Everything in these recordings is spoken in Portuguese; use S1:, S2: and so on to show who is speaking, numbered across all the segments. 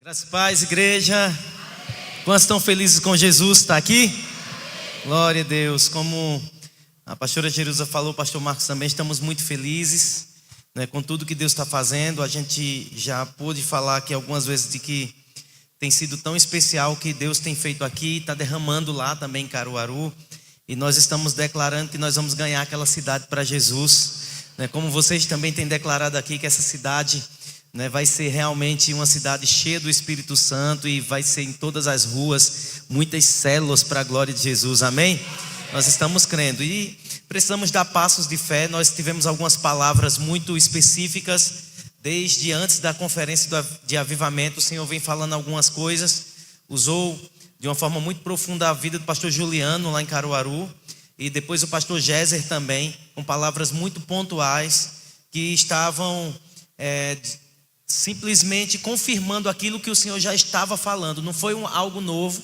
S1: Graças e paz, igreja. Quantos estão felizes com Jesus? Está aqui? Glória a Deus. Como a pastora Jerusa falou, o pastor Marcos também, estamos muito felizes, né, com tudo que Deus está fazendo. A gente já pôde falar aqui algumas vezes de que tem sido tão especial o que Deus tem feito aqui, está derramando lá também em Caruaru. E nós estamos declarando que nós vamos ganhar aquela cidade para Jesus, né, como vocês também têm declarado aqui que essa cidade, né, vai ser realmente uma cidade cheia do Espírito Santo e vai ser em todas as ruas muitas células para a glória de Jesus, amém? Nós estamos crendo e precisamos dar passos de fé. Nós tivemos algumas palavras muito específicas desde antes da conferência de avivamento. O Senhor vem falando algumas coisas, usou de uma forma muito profunda a vida do pastor Juliano lá em Caruaru e depois o pastor Géser também, com palavras muito pontuais que estavam simplesmente confirmando aquilo que o Senhor já estava falando. Não foi algo novo,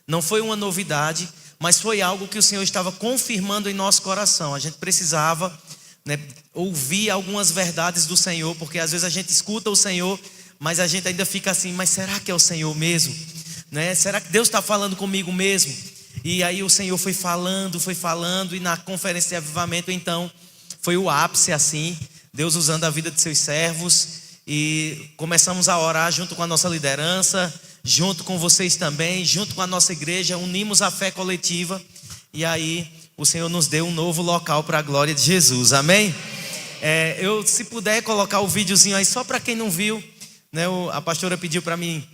S1: não foi uma novidade, mas foi algo que o Senhor estava confirmando em nosso coração. A gente precisava, né, ouvir algumas verdades do Senhor, porque às vezes a gente escuta o Senhor, mas a gente ainda fica assim, mas será que é o Senhor mesmo? Né? Será que Deus está falando comigo mesmo? E aí o Senhor foi falando, e na conferência de avivamento, então, foi o ápice assim, Deus usando a vida de seus servos. E começamos a orar junto com a nossa liderança, junto com vocês também, junto com a nossa igreja, unimos a fé coletiva. E aí o Senhor nos deu um novo local para a glória de Jesus, amém? Se puder colocar o videozinho aí, só para quem não viu, né, a pastora pediu para mim.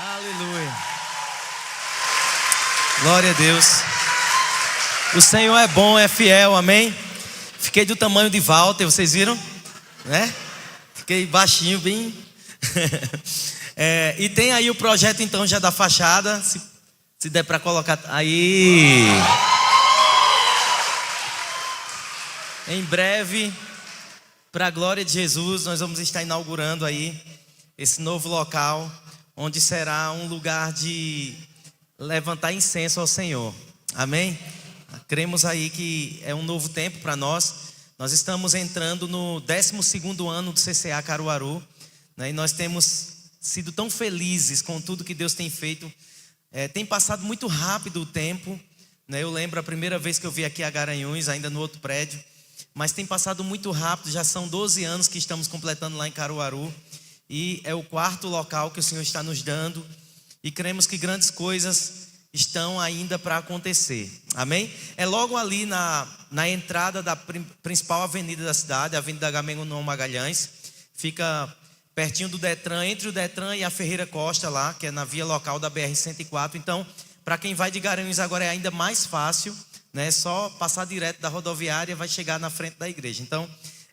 S1: Aleluia. Glória a Deus. O Senhor é bom, é fiel, amém? Fiquei do tamanho de Walter, vocês viram? Né? Fiquei baixinho, bem. E tem aí o projeto então já da fachada. Se der para colocar aí. Em breve, para a glória de Jesus, nós vamos estar inaugurando aí esse novo local, onde será um lugar de levantar incenso ao Senhor, amém? Cremos aí que é um novo tempo para nós. Nós estamos entrando no 12º ano do CCA Caruaru, né? E nós temos sido tão felizes com tudo que Deus tem feito. Tem passado muito rápido o tempo, né? Eu lembro a primeira vez que eu vi aqui a Garanhuns, ainda no outro prédio, mas tem passado muito rápido. Já são 12 anos que estamos completando lá em Caruaru. E é o 4º local que o Senhor está nos dando. E cremos que grandes coisas estão ainda para acontecer. Amém? É logo ali na entrada da principal avenida da cidade, a Avenida Agamenon Magalhães. Fica pertinho do Detran, entre o Detran e a Ferreira Costa lá, que é na via local da BR-104. Então, para quem vai de Garanhuns agora é ainda mais fácil, né? Só passar direto da rodoviária vai chegar na frente da igreja. Então,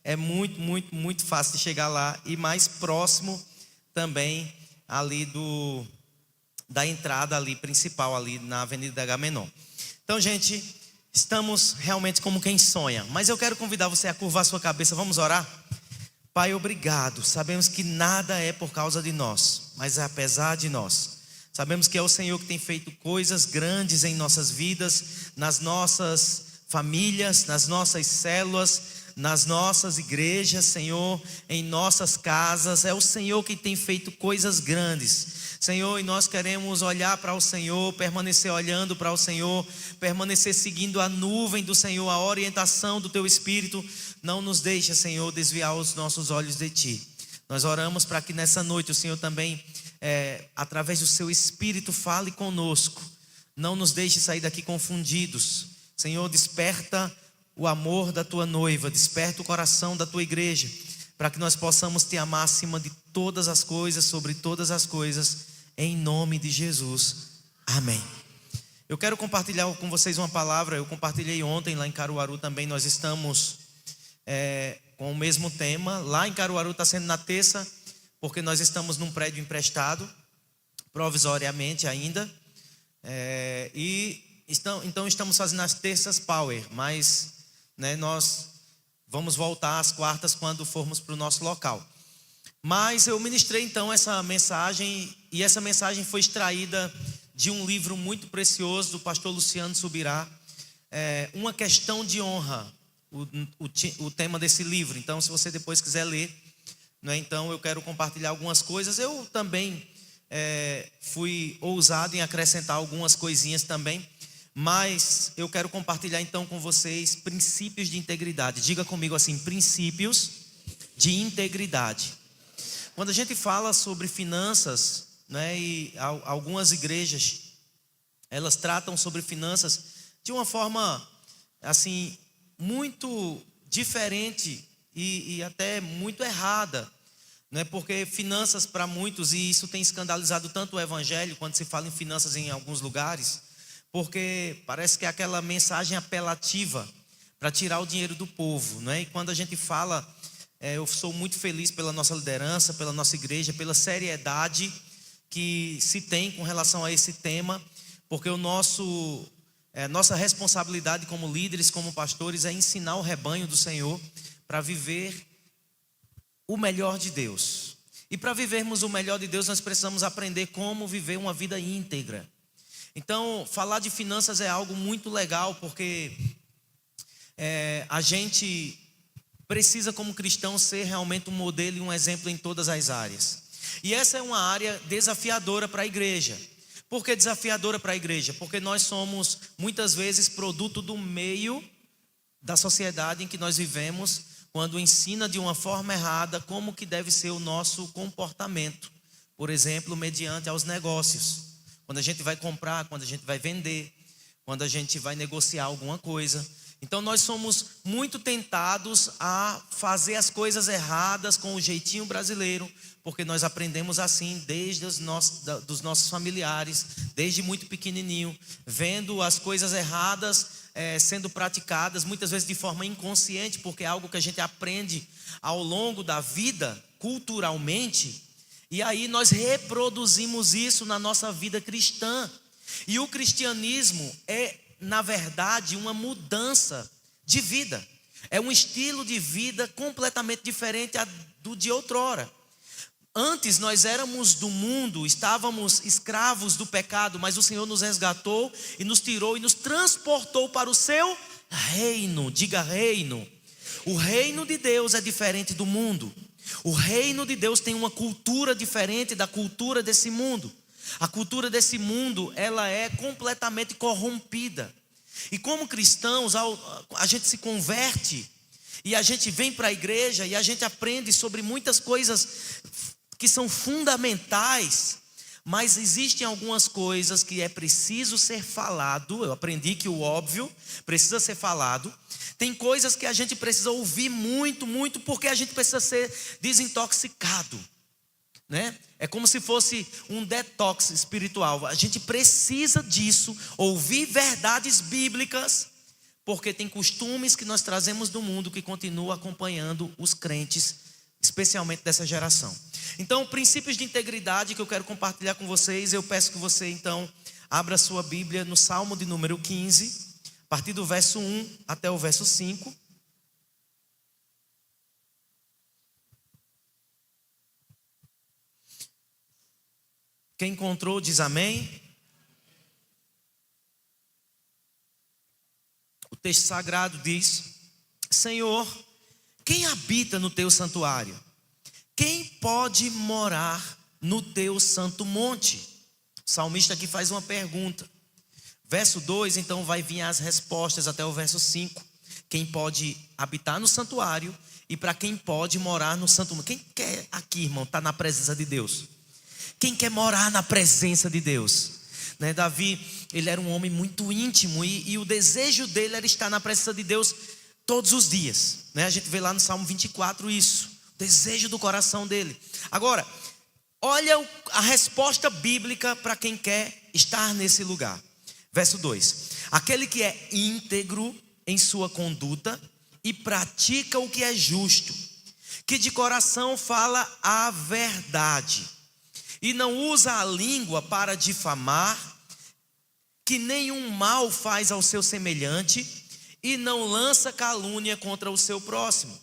S1: é muito, muito, muito fácil de chegar lá e mais próximo também ali da entrada ali principal ali na Avenida Agamenon. Então, gente, estamos realmente como quem sonha. Mas eu quero convidar você a curvar sua cabeça. Vamos orar? Pai, obrigado. Sabemos que nada é por causa de nós, mas é apesar de nós. Sabemos que é o Senhor que tem feito coisas grandes em nossas vidas, nas nossas famílias, nas nossas células, nas nossas igrejas, Senhor, em nossas casas. É o Senhor que tem feito coisas grandes. Senhor, e nós queremos olhar para o Senhor, permanecer olhando para o Senhor, permanecer seguindo a nuvem do Senhor, a orientação do Teu Espírito. Não nos deixa, Senhor, desviar os nossos olhos de Ti. Nós oramos para que nessa noite o Senhor também, através do Seu Espírito, fale conosco. Não nos deixe sair daqui confundidos. Senhor, desperta o amor da Tua noiva, desperta o coração da Tua igreja, para que nós possamos Te amar acima de todas as coisas, sobre todas as coisas, em nome de Jesus, amém. Eu quero compartilhar com vocês uma palavra. Eu compartilhei ontem lá em Caruaru também. Nós estamos com o mesmo tema. Lá em Caruaru está sendo na terça, porque nós estamos num prédio emprestado, provisoriamente ainda, então estamos fazendo as terças Power, mas nós vamos voltar às quartas quando formos para o nosso local. Mas eu ministrei então essa mensagem, e essa mensagem foi extraída de um livro muito precioso do pastor Luciano Subirá, Uma Questão de Honra, o tema desse livro. Então, se você depois quiser ler, então eu quero compartilhar algumas coisas. Eu também fui ousado em acrescentar algumas coisinhas também, mas eu quero compartilhar então com vocês princípios de integridade. Diga comigo assim: princípios de integridade. Quando a gente fala sobre finanças, e algumas igrejas, elas tratam sobre finanças de uma forma assim muito diferente e até muito errada, porque finanças para muitos, e isso tem escandalizado tanto o evangelho quando se fala em finanças em alguns lugares, porque parece que é aquela mensagem apelativa para tirar o dinheiro do povo, E quando a gente fala, eu sou muito feliz pela nossa liderança, pela nossa igreja, pela seriedade que se tem com relação a esse tema, porque nossa responsabilidade como líderes, como pastores, é ensinar o rebanho do Senhor para viver o melhor de Deus. E para vivermos o melhor de Deus, nós precisamos aprender como viver uma vida íntegra. Então, falar de finanças é algo muito legal, porque a gente precisa, como cristão, ser realmente um modelo e um exemplo em todas as áreas. E essa é uma área desafiadora para a igreja. Por que desafiadora para a igreja? Porque nós somos, muitas vezes, produto do meio da sociedade em que nós vivemos, quando ensina de uma forma errada como que deve ser o nosso comportamento. Por exemplo, mediante aos negócios. Quando a gente vai comprar, quando a gente vai vender, quando a gente vai negociar alguma coisa. Então nós somos muito tentados a fazer as coisas erradas com o jeitinho brasileiro, porque nós aprendemos assim desde dos nossos familiares, desde muito pequenininho, vendo as coisas erradas sendo praticadas, muitas vezes de forma inconsciente, porque é algo que a gente aprende ao longo da vida, culturalmente, e aí nós reproduzimos isso na nossa vida cristã. E o cristianismo é, na verdade, uma mudança de vida. É um estilo de vida completamente diferente do de outrora. Antes nós éramos do mundo, estávamos escravos do pecado, mas o Senhor nos resgatou e nos tirou e nos transportou para o seu reino. Diga reino. O reino de Deus é diferente do mundo. O reino de Deus tem uma cultura diferente da cultura desse mundo. A cultura desse mundo, ela é completamente corrompida. E como cristãos, a gente se converte e a gente vem para a igreja e a gente aprende sobre muitas coisas que são fundamentais, mas existem algumas coisas que é preciso ser falado. Eu aprendi que o óbvio precisa ser falado. Tem coisas que a gente precisa ouvir muito, muito, porque a gente precisa ser desintoxicado, É como se fosse um detox espiritual. A gente precisa disso, ouvir verdades bíblicas, porque tem costumes que nós trazemos do mundo que continuam acompanhando os crentes, especialmente dessa geração. Então, princípios de integridade que eu quero compartilhar com vocês. Eu peço que você então abra a sua Bíblia no Salmo de número 15, a partir do verso 1 até o verso 5. Quem encontrou diz amém. O texto sagrado diz: Senhor, quem habita no teu santuário? Quem pode morar no teu santo monte. O salmista aqui faz uma pergunta. Verso 2, então vai vir as respostas até o verso 5. Quem pode habitar no santuário e para quem pode morar no santo monte. Quem quer aqui, irmão, estar na presença de Deus? Quem quer morar na presença de Deus? Né, Davi, ele era um homem muito íntimo e o desejo dele era estar na presença de Deus todos os dias, né? A gente vê lá no Salmo 24 isso, o desejo do coração dele. Agora, olha a resposta bíblica para quem quer estar nesse lugar. Verso 2: aquele que é íntegro em sua conduta e pratica o que é justo, que de coração fala a verdade e não usa a língua para difamar, que nenhum mal faz ao seu semelhante e não lança calúnia contra o seu próximo,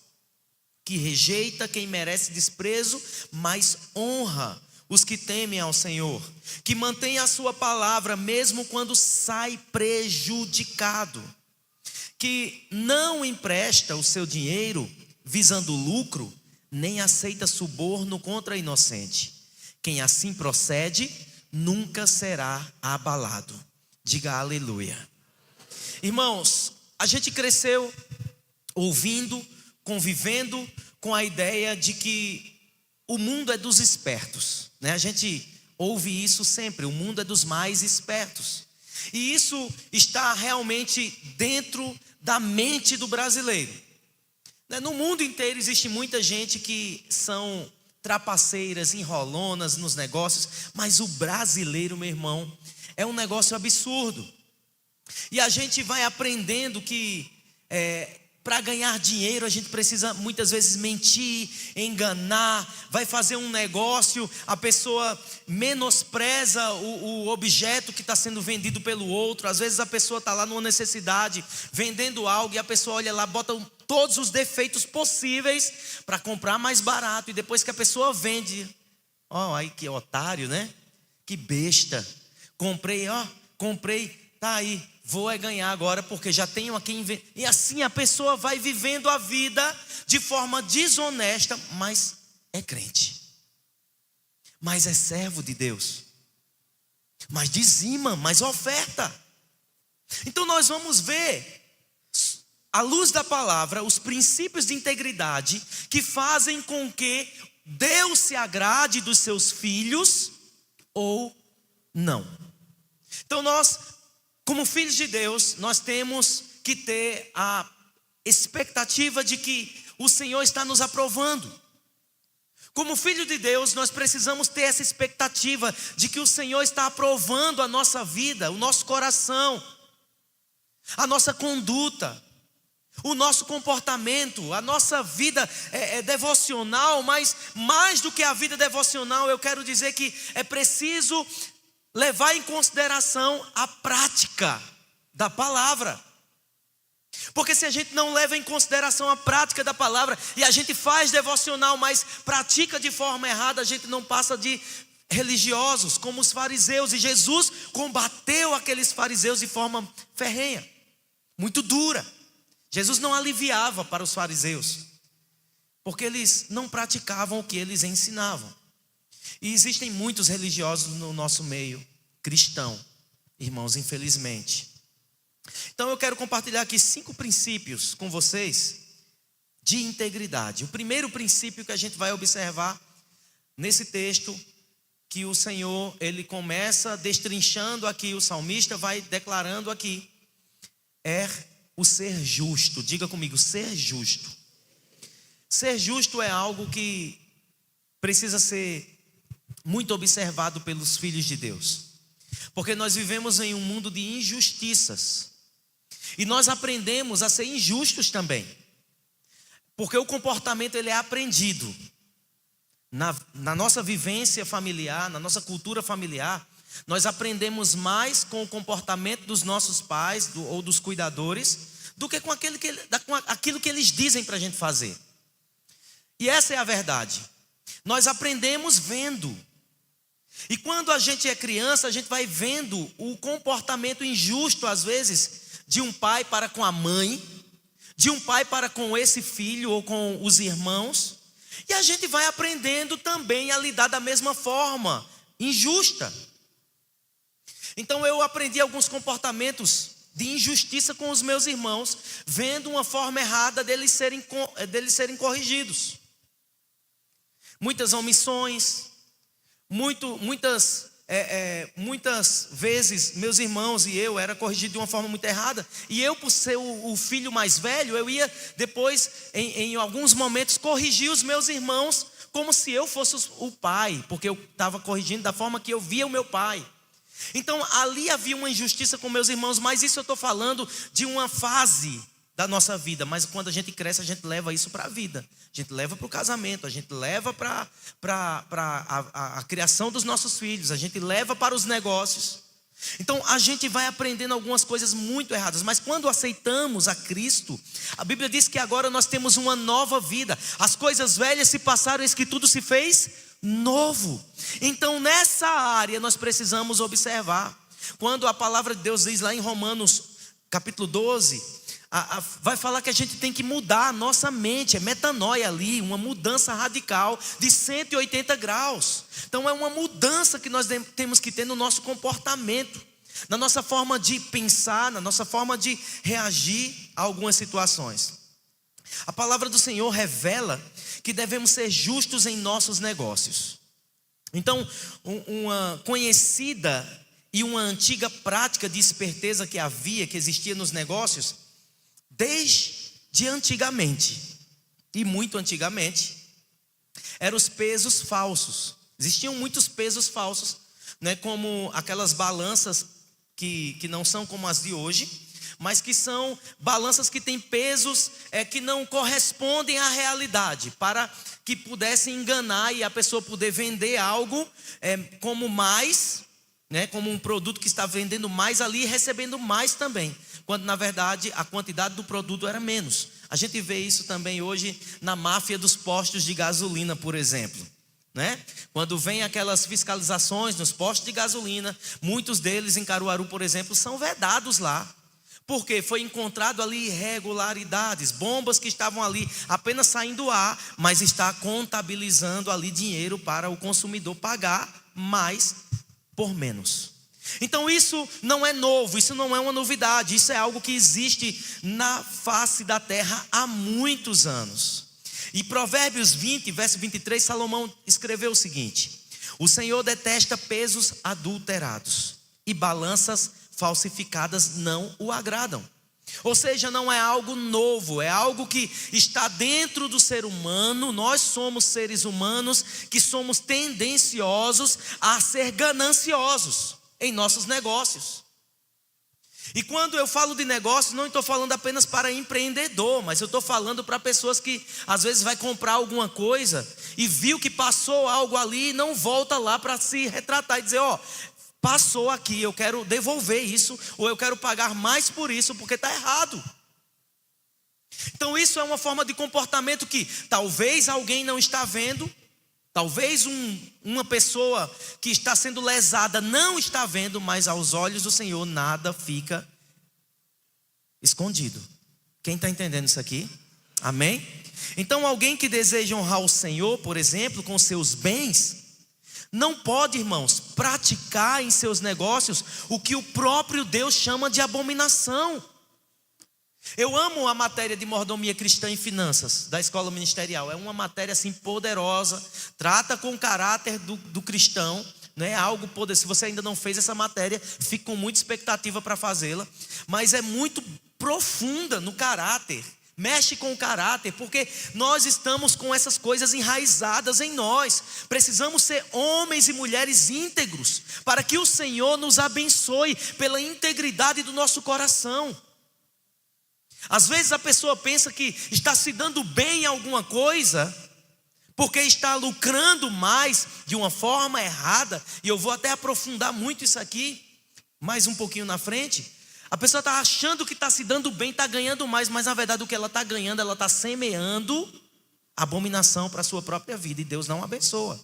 S1: que rejeita quem merece desprezo, mas honra os que temem ao Senhor, que mantém a sua palavra mesmo quando sai prejudicado, que não empresta o seu dinheiro visando lucro, nem aceita suborno contra inocente. Quem assim procede nunca será abalado. Diga aleluia. Irmãos, a gente cresceu ouvindo, convivendo com a ideia de que o mundo é dos espertos, né? A gente ouve isso sempre, o mundo é dos mais espertos. E isso está realmente dentro da mente do brasileiro. No mundo inteiro existe muita gente que são trapaceiras, enrolonas nos negócios, mas o brasileiro, meu irmão, é um negócio absurdo. E a gente vai aprendendo que para ganhar dinheiro a gente precisa muitas vezes mentir, enganar, vai fazer um negócio, a pessoa menospreza o objeto que está sendo vendido pelo outro. Às vezes a pessoa está lá numa necessidade, vendendo algo, e a pessoa olha lá, bota todos os defeitos possíveis para comprar mais barato, e depois que a pessoa vende, aí que otário, né? Que besta, comprei, tá aí, vou ganhar agora porque já tenho a quem vender. E assim a pessoa vai vivendo a vida de forma desonesta, mas é crente, mas é servo de Deus, mas dizima, mas oferta. Então nós vamos ver, à luz da palavra, os princípios de integridade que fazem com que Deus se agrade dos seus filhos ou não. Então nós, como filhos de Deus, nós temos que ter a expectativa de que o Senhor está nos aprovando. Como filho de Deus, nós precisamos ter essa expectativa de que o Senhor está aprovando a nossa vida, o nosso coração, a nossa conduta, o nosso comportamento, a nossa vida devocional. Mas mais do que a vida devocional, eu quero dizer que é preciso levar em consideração a prática da palavra. Porque se a gente não leva em consideração a prática da palavra e a gente faz devocional, mas pratica de forma errada, a gente não passa de religiosos como os fariseus. E Jesus combateu aqueles fariseus de forma ferrenha, muito dura. Jesus não aliviava para os fariseus, porque eles não praticavam o que eles ensinavam. E existem muitos religiosos no nosso meio cristão, irmãos, infelizmente. Então eu quero compartilhar aqui 5 princípios com vocês de integridade. O primeiro princípio que a gente vai observar nesse texto, que o Senhor, ele começa destrinchando aqui, o salmista vai declarando aqui, é o ser justo. Diga comigo, ser justo. Ser justo é algo que precisa ser muito observado pelos filhos de Deus, porque nós vivemos em um mundo de injustiças, e nós aprendemos a ser injustos também, porque o comportamento ele é aprendido na nossa vivência familiar, na nossa cultura familiar. Nós aprendemos mais com o comportamento dos nossos pais ou dos cuidadores do que com aquilo que eles dizem para a gente fazer. E essa é a verdade. Nós aprendemos vendo. E quando a gente é criança, a gente vai vendo o comportamento injusto, às vezes, de um pai para com a mãe, de um pai para com esse filho ou com os irmãos. E a gente vai aprendendo também a lidar da mesma forma, injusta. Então eu aprendi alguns comportamentos de injustiça com os meus irmãos, vendo uma forma errada deles serem corrigidos. Muitas omissões, muitas vezes meus irmãos e eu era corrigido de uma forma muito errada, e eu, por ser o filho mais velho, eu ia depois em alguns momentos corrigir os meus irmãos como se eu fosse o pai, porque eu estava corrigindo da forma que eu via o meu pai. Então ali havia uma injustiça com meus irmãos, mas isso eu estou falando de uma fase da nossa vida. Mas quando a gente cresce, a gente leva isso para a vida, a gente leva para o casamento, a gente leva para a criação dos nossos filhos, a gente leva para os negócios. Então a gente vai aprendendo algumas coisas muito erradas, mas quando aceitamos a Cristo, a Bíblia diz que agora nós temos uma nova vida. As coisas velhas se passaram, eis que tudo se fez novo. Então nessa área nós precisamos observar. Quando a palavra de Deus diz lá em Romanos capítulo 12, vai falar que a gente tem que mudar a nossa mente, é metanoia ali, uma mudança radical de 180 graus. Então é uma mudança que nós temos que ter no nosso comportamento, na nossa forma de pensar, na nossa forma de reagir a algumas situações. A palavra do Senhor revela que devemos ser justos em nossos negócios. Então, uma conhecida e uma antiga prática de esperteza que existia nos negócios, desde antigamente, e muito antigamente, eram os pesos falsos. Existiam muitos pesos falsos, né, como aquelas balanças que não são como as de hoje, mas que são balanças que têm pesos que não correspondem à realidade, para que pudessem enganar e a pessoa poder vender algo como mais, né, como um produto que está vendendo mais ali e recebendo mais também, quando na verdade a quantidade do produto era menos. A gente vê isso também hoje na máfia dos postos de gasolina, por exemplo, né? Quando vem aquelas fiscalizações nos postos de gasolina, muitos deles em Caruaru, por exemplo, são vedados lá. Porque foi encontrado ali irregularidades, bombas que estavam ali apenas saindo ar, mas está contabilizando ali dinheiro para o consumidor pagar mais por menos. Então isso não é novo, isso não é uma novidade, isso é algo que existe na face da terra há muitos anos. E Provérbios 20, verso 23, Salomão escreveu o seguinte: o Senhor detesta pesos adulterados e balanças falsificadas não o agradam. Ou seja, não é algo novo, é algo que está dentro do ser humano. Nós somos seres humanos que somos tendenciosos a ser gananciosos em nossos negócios. E quando eu falo de negócios, não estou falando apenas para empreendedor, mas eu estou falando para pessoas que às vezes vai comprar alguma coisa e viu que passou algo ali e não volta lá para se retratar e dizer: passou aqui, eu quero devolver isso, ou eu quero pagar mais por isso, porque está errado. Então isso é uma forma de comportamento que talvez alguém não está vendo, talvez uma pessoa que está sendo lesada não está vendo, mas aos olhos do Senhor nada fica escondido. Quem está entendendo isso aqui? Amém? Então alguém que deseja honrar o Senhor, por exemplo, com seus bens, não pode, irmãos, praticar em seus negócios o que o próprio Deus chama de abominação. Eu amo a matéria de mordomia cristã em finanças da escola ministerial. É uma matéria assim poderosa, trata com o caráter do cristão, né? Algo poder. Se você ainda não fez essa matéria, fique com muita expectativa para fazê-la, mas é muito profunda no caráter. Mexe com o caráter, porque nós estamos com essas coisas enraizadas em nós. Precisamos ser homens e mulheres íntegros, para que o Senhor nos abençoe pela integridade do nosso coração. Às vezes a pessoa pensa que está se dando bem em alguma coisa, porque está lucrando mais de uma forma errada. E eu vou até aprofundar muito isso aqui, mais um pouquinho na frente. A pessoa está achando que está se dando bem, está ganhando mais, mas na verdade o que ela está ganhando, ela está semeando abominação para a sua própria vida, e Deus não abençoa.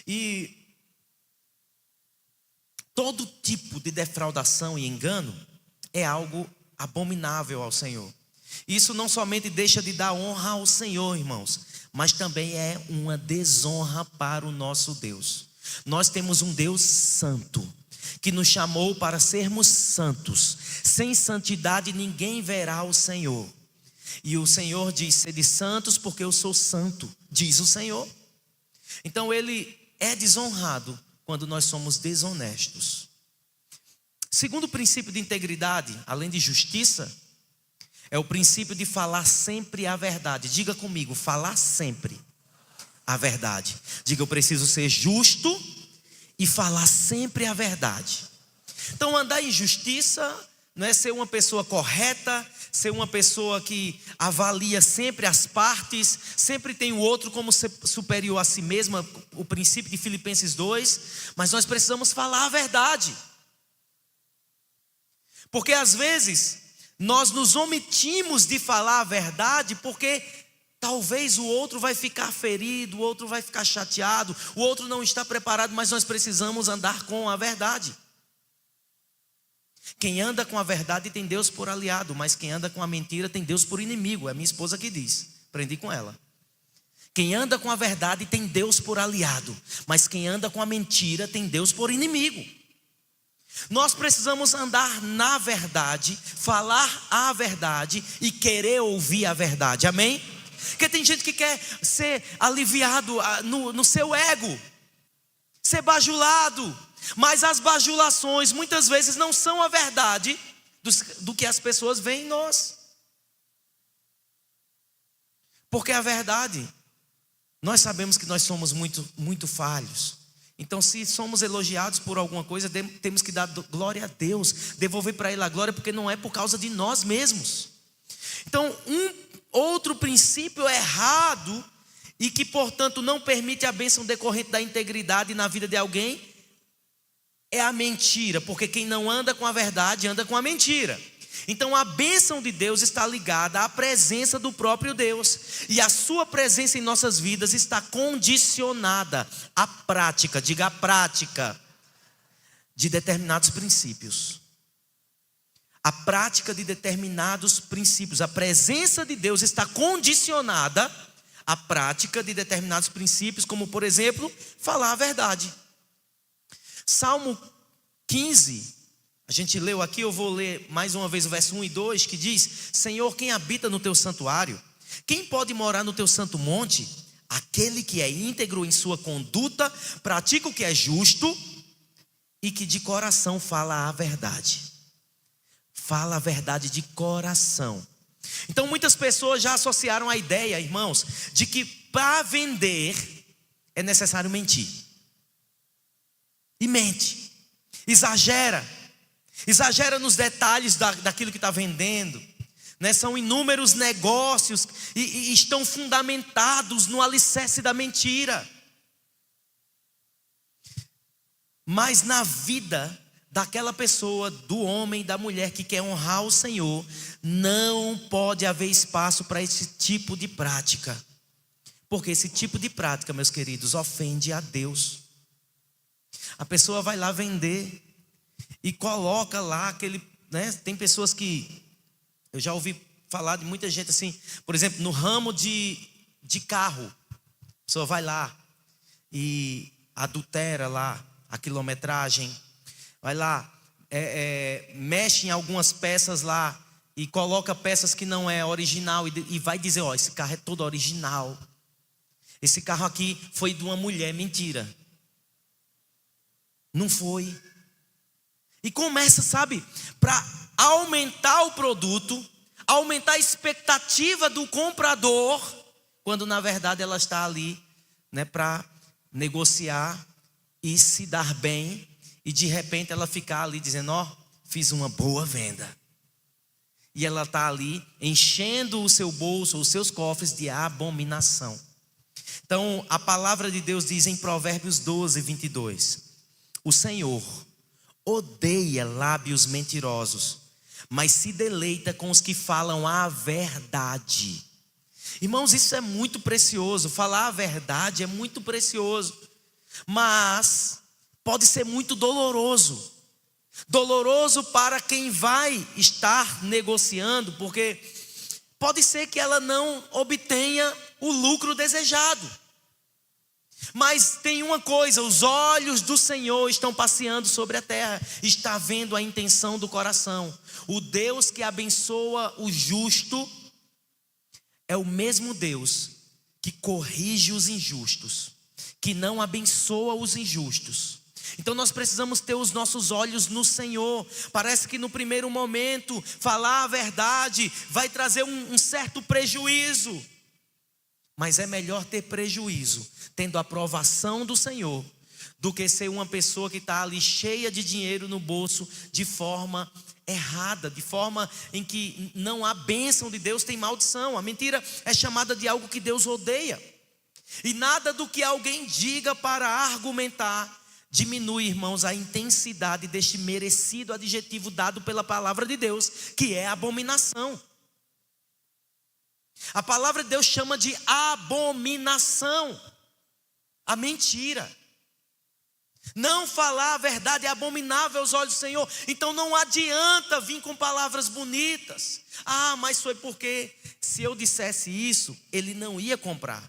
S1: E todo tipo de defraudação e engano é algo abominável ao Senhor. Isso não somente deixa de dar honra ao Senhor, irmãos, mas também é uma desonra para o nosso Deus. Nós temos um Deus santo, que nos chamou para sermos santos. Sem santidade ninguém verá o Senhor. E o Senhor diz: sede santos porque eu sou santo, diz o Senhor. Então ele é desonrado quando nós somos desonestos. Segundo princípio de integridade, além de justiça, é o princípio de falar sempre a verdade. Diga comigo, falar sempre a verdade. Diga, eu preciso ser justo e falar sempre a verdade. Então andar em justiça não é ser uma pessoa correta, ser uma pessoa que avalia sempre as partes, sempre tem o outro como superior a si mesma, o princípio de Filipenses 2, mas nós precisamos falar a verdade. Porque às vezes nós nos omitimos de falar a verdade porque talvez o outro vai ficar ferido, o outro vai ficar chateado, o outro não está preparado, mas nós precisamos andar com a verdade. Quem anda com a verdade tem Deus por aliado, mas quem anda com a mentira tem Deus por inimigo. É minha esposa que diz, aprendi com ela. Quem anda com a verdade tem Deus por aliado, mas quem anda com a mentira tem Deus por inimigo. Nós precisamos andar na verdade, falar a verdade e querer ouvir a verdade, amém? Porque tem gente que quer ser aliviado no seu ego, ser bajulado, mas as bajulações muitas vezes não são a verdade do que as pessoas veem em nós. Porque a verdade, nós sabemos que nós somos muito falhos. Então se somos elogiados por alguma coisa, temos que dar glória a Deus, devolver para Ele a glória, porque não é por causa de nós mesmos. Então outro princípio errado e que portanto não permite a bênção decorrente da integridade na vida de alguém é a mentira, porque quem não anda com a verdade anda com a mentira. Então a bênção de Deus está ligada à presença do próprio Deus, e a sua presença em nossas vidas está condicionada à prática, diga a prática, de determinados princípios. A prática de determinados princípios, a presença de Deus está condicionada à prática de determinados princípios, como por exemplo, falar a verdade. Salmo 15, a gente leu aqui, eu vou ler mais uma vez o verso 1 e 2, que diz: Senhor, quem habita no teu santuário? Quem pode morar no teu santo monte? Aquele que é íntegro em sua conduta, pratica o que é justo e que de coração fala a verdade. Fala a verdade de coração. Então muitas pessoas já associaram a ideia, irmãos, de que para vender é necessário mentir. E mente, exagera nos detalhes daquilo que está vendendo, né? São inúmeros negócios e estão fundamentados no alicerce da mentira. Mas na vida daquela pessoa, do homem, da mulher que quer honrar o Senhor, não pode haver espaço para esse tipo de prática, porque esse tipo de prática, meus queridos, ofende a Deus. A pessoa vai lá vender e coloca lá aquele, né? Tem pessoas que eu já ouvi falar de muita gente assim, por exemplo, no ramo de carro, a pessoa vai lá e adultera lá a quilometragem, vai lá, mexe em algumas peças lá e coloca peças que não é original e vai dizer, ó, esse carro é todo original, esse carro aqui foi de uma mulher. Mentira, não foi. E começa, sabe, para aumentar o produto, aumentar a expectativa do comprador, quando na verdade ela está ali, né, para negociar e se dar bem, e de repente ela ficar ali dizendo, ó, fiz uma boa venda. E ela está ali enchendo o seu bolso, os seus cofres de abominação. Então a palavra de Deus diz em Provérbios 12, 22, o Senhor odeia lábios mentirosos, mas se deleita com os que falam a verdade. Irmãos, isso é muito precioso. Falar a verdade é muito precioso, mas pode ser muito doloroso. Doloroso para quem vai estar negociando, porque pode ser que ela não obtenha o lucro desejado. Mas tem uma coisa: os olhos do Senhor estão passeando sobre a terra, está vendo a intenção do coração. O Deus que abençoa o justo é o mesmo Deus que corrige os injustos, que não abençoa os injustos. Então nós precisamos ter os nossos olhos no Senhor. Parece que no primeiro momento falar a verdade vai trazer um certo prejuízo, mas é melhor ter prejuízo tendo a aprovação do Senhor do que ser uma pessoa que está ali cheia de dinheiro no bolso de forma errada, de forma em que não há bênção de Deus, tem maldição. A mentira é chamada de algo que Deus odeia. E nada do que alguém diga para argumentar diminui, irmãos, a intensidade deste merecido adjetivo dado pela palavra de Deus, que é abominação. A palavra de Deus chama de abominação a mentira. Não falar a verdade é abominável aos olhos do Senhor. Então não adianta vir com palavras bonitas. Ah, mas foi porque se eu dissesse isso, ele não ia comprar.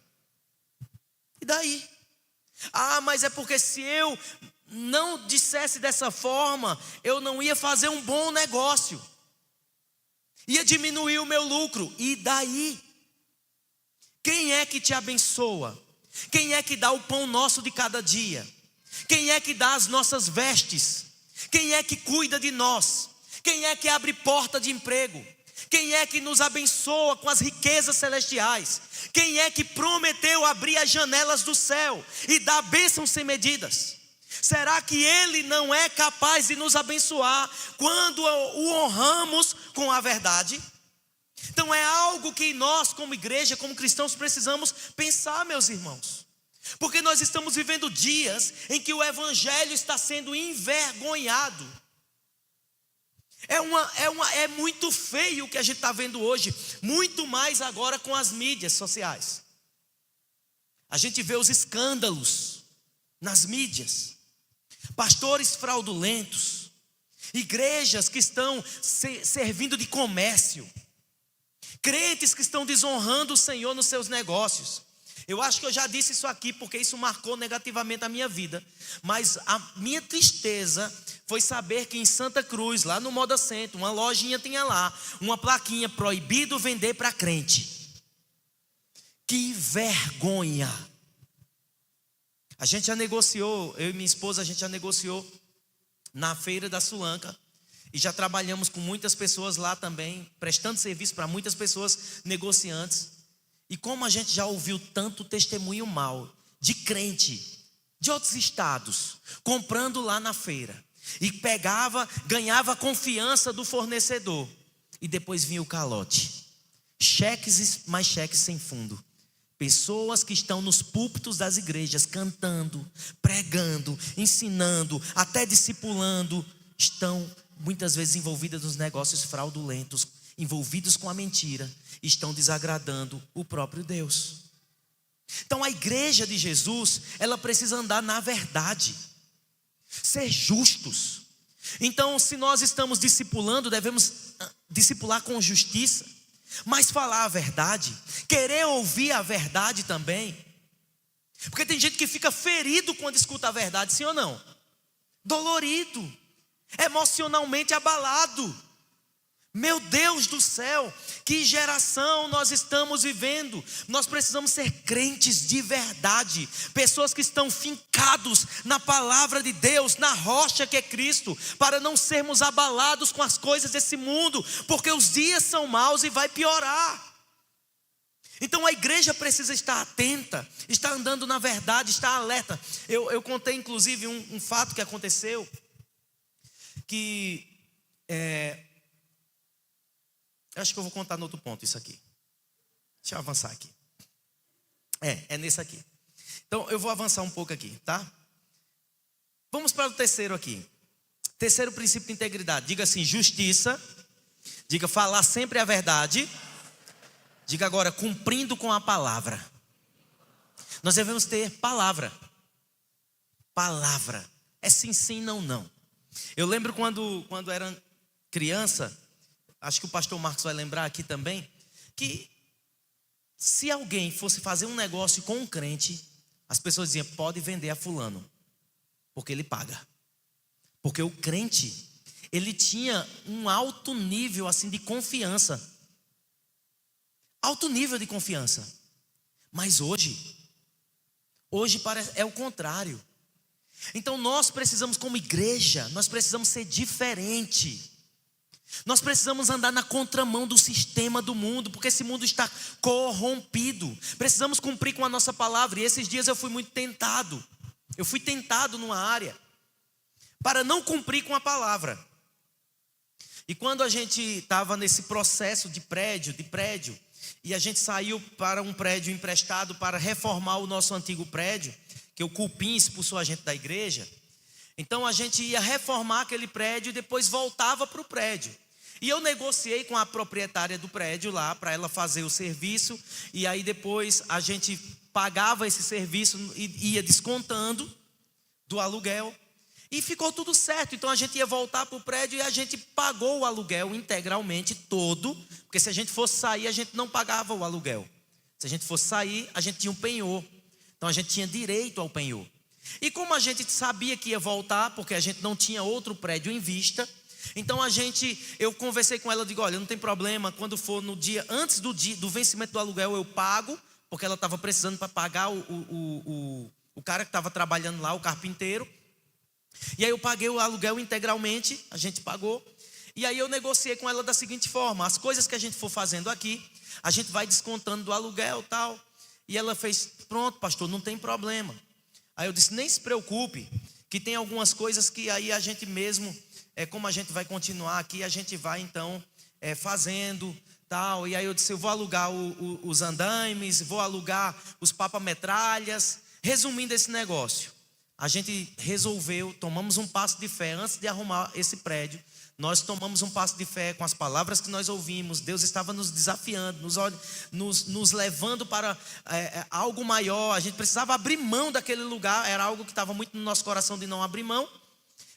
S1: E daí? Ah, mas é porque se eu não dissesse dessa forma, eu não ia fazer um bom negócio, ia diminuir o meu lucro. E daí? Quem é que te abençoa? Quem é que dá o pão nosso de cada dia? Quem é que dá as nossas vestes? Quem é que cuida de nós? Quem é que abre porta de emprego? Quem é que nos abençoa com as riquezas celestiais? Quem é que prometeu abrir as janelas do céu e dar bênçãos sem medidas? Será que Ele não é capaz de nos abençoar quando o honramos com a verdade? Então é algo que nós, como igreja, como cristãos, precisamos pensar, meus irmãos. Porque nós estamos vivendo dias em que o evangelho está sendo envergonhado. É muito feio o que a gente está vendo hoje, muito mais agora com as mídias sociais. A gente vê os escândalos nas mídias, pastores fraudulentos, igrejas que estão servindo de comércio, crentes que estão desonrando o Senhor nos seus negócios. Eu acho que eu já disse isso aqui porque isso marcou negativamente a minha vida. Mas a minha tristeza foi saber que em Santa Cruz, lá no Moda Center, uma lojinha tinha lá uma plaquinha: proibido vender para crente. Que vergonha! A gente já negociou, eu e minha esposa, a gente já negociou na feira da Sulanca. E já trabalhamos com muitas pessoas lá também, prestando serviço para muitas pessoas negociantes. E como a gente já ouviu tanto testemunho mal de crente de outros estados, comprando lá na feira, e ganhava a confiança do fornecedor, e depois vinha o calote, cheques mais cheques sem fundo. Pessoas que estão nos púlpitos das igrejas cantando, pregando, ensinando, até discipulando, estão muitas vezes envolvidas nos negócios fraudulentos, envolvidos com a mentira, estão desagradando o próprio Deus. Então a igreja de Jesus, ela precisa andar na verdade, ser justos. Então, se nós estamos discipulando, devemos discipular com justiça, mas falar a verdade, querer ouvir a verdade também. Porque tem gente que fica ferido quando escuta a verdade, sim ou não? Dolorido, emocionalmente abalado. Meu Deus do céu, que geração nós estamos vivendo. Nós precisamos ser crentes de verdade, pessoas que estão fincados na palavra de Deus, na rocha que é Cristo, para não sermos abalados com as coisas desse mundo, porque os dias são maus e vai piorar. Então a igreja precisa estar atenta, estar andando na verdade, estar alerta. Eu contei inclusive um fato que aconteceu, que acho que eu vou contar no outro ponto isso aqui. Deixa eu avançar aqui. É nesse aqui. Então eu vou avançar um pouco aqui, tá? Vamos para o terceiro aqui. Terceiro princípio de integridade. Diga assim: justiça. Diga falar sempre a verdade. Diga agora: cumprindo com a palavra. Nós devemos ter palavra. Palavra. É sim, sim, não, não. Eu lembro quando era criança, acho que o pastor Marcos vai lembrar aqui também, que Se alguém fosse fazer um negócio com um crente, as pessoas diziam: pode vender a fulano, porque ele paga. Porque o crente, ele tinha um alto nível assim de confiança. Alto nível de confiança. Mas hoje é o contrário. Então nós precisamos, como igreja, nós precisamos ser diferente. Nós precisamos andar na contramão do sistema do mundo, porque esse mundo está corrompido. Precisamos cumprir com a nossa palavra. E esses dias eu fui muito tentado. Eu fui tentado numa área para não cumprir com a palavra. E quando a gente estava nesse processo de prédio, e a gente saiu para um prédio emprestado para reformar o nosso antigo prédio, que o cupim expulsou a gente da igreja. Então a gente ia reformar aquele prédio e depois voltava para o prédio. E eu negociei com a proprietária do prédio lá para ela fazer o serviço. E aí depois a gente pagava esse serviço e ia descontando do aluguel. E ficou tudo certo. Então a gente ia voltar para o prédio e a gente pagou o aluguel integralmente todo. Porque se a gente fosse sair, a gente não pagava o aluguel. Se a gente fosse sair, a gente tinha um penhor. Então a gente tinha direito ao penhor. E como a gente sabia que ia voltar, porque a gente não tinha outro prédio em vista, então eu conversei com ela, digo: olha, não tem problema, quando for no dia, antes do vencimento do aluguel eu pago, porque ela estava precisando para pagar o cara que estava trabalhando lá, o carpinteiro. E aí eu paguei o aluguel integralmente, a gente pagou. E aí eu negociei com ela da seguinte forma: as coisas que a gente for fazendo aqui, a gente vai descontando do aluguel e tal. E ela fez: pronto, pastor, não tem problema. Aí eu disse: nem se preocupe, que tem algumas coisas que aí a gente mesmo, como a gente vai continuar aqui, a gente vai então fazendo tal. E aí eu disse: eu vou alugar os andaimes, vou alugar os papametralhas. Resumindo esse negócio, a gente resolveu, tomamos um passo de fé antes de arrumar esse prédio. Nós tomamos um passo de fé com as palavras que nós ouvimos. Deus estava nos desafiando, nos levando para algo maior. A gente precisava abrir mão daquele lugar. Era algo que estava muito no nosso coração de não abrir mão.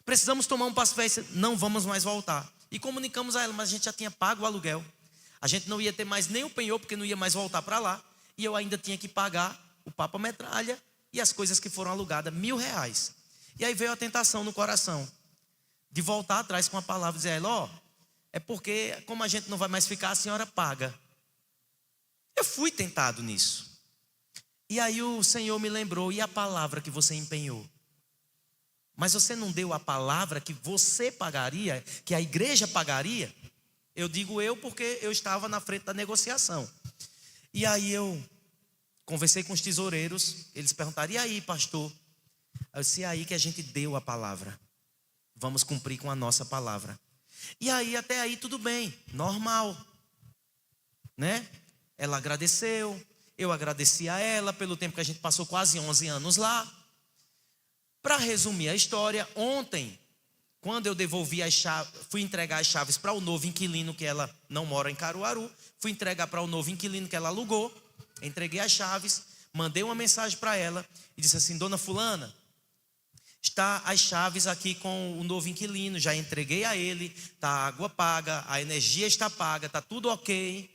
S1: Precisamos tomar um passo de fé e não vamos mais voltar. E comunicamos a ela, mas a gente já tinha pago o aluguel. A gente não ia ter mais nem o penhor, porque não ia mais voltar para lá. E eu ainda tinha que pagar o papa-metralha e as coisas que foram alugadas, R$1.000. E aí veio a tentação no coração de voltar atrás com a palavra e dizer a ela: é porque como a gente não vai mais ficar, a senhora paga. Eu fui tentado nisso. E aí o Senhor me lembrou: e a palavra que você empenhou? Mas você não deu a palavra que você pagaria, que a igreja pagaria? Eu digo porque eu estava na frente da negociação. E aí eu conversei com os tesoureiros. Eles perguntaram: e aí, pastor? Eu disse: é aí que a gente deu a palavra. Vamos cumprir com a nossa palavra. E aí, até aí tudo bem, normal, né? Ela agradeceu, eu agradeci a ela pelo tempo que a gente passou, quase 11 anos lá. Para resumir a história, ontem, quando eu devolvi as chaves, fui entregar as chaves para o novo inquilino, que ela não mora em Caruaru, fui entregar para o novo inquilino que ela alugou, entreguei as chaves, mandei uma mensagem para ela e disse assim: dona fulana, está as chaves aqui com o novo inquilino, já entreguei a ele, está a água paga, a energia está paga, está tudo ok.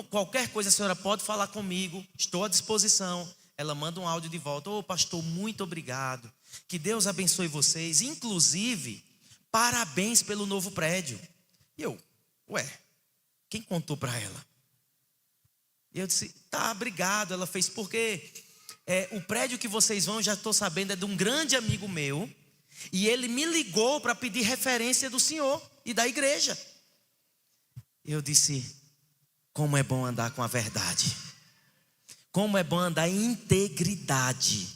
S1: Qualquer coisa a senhora pode falar comigo, estou à disposição. Ela manda um áudio de volta: ô pastor, muito obrigado, que Deus abençoe vocês, inclusive, parabéns pelo novo prédio. E eu: quem contou para ela? E eu disse: tá, obrigado. Ela fez: porque o prédio que vocês vão, já estou sabendo, é de um grande amigo meu, e ele me ligou para pedir referência do senhor e da igreja. Eu disse: como é bom andar com a verdade, como é bom andar em integridade.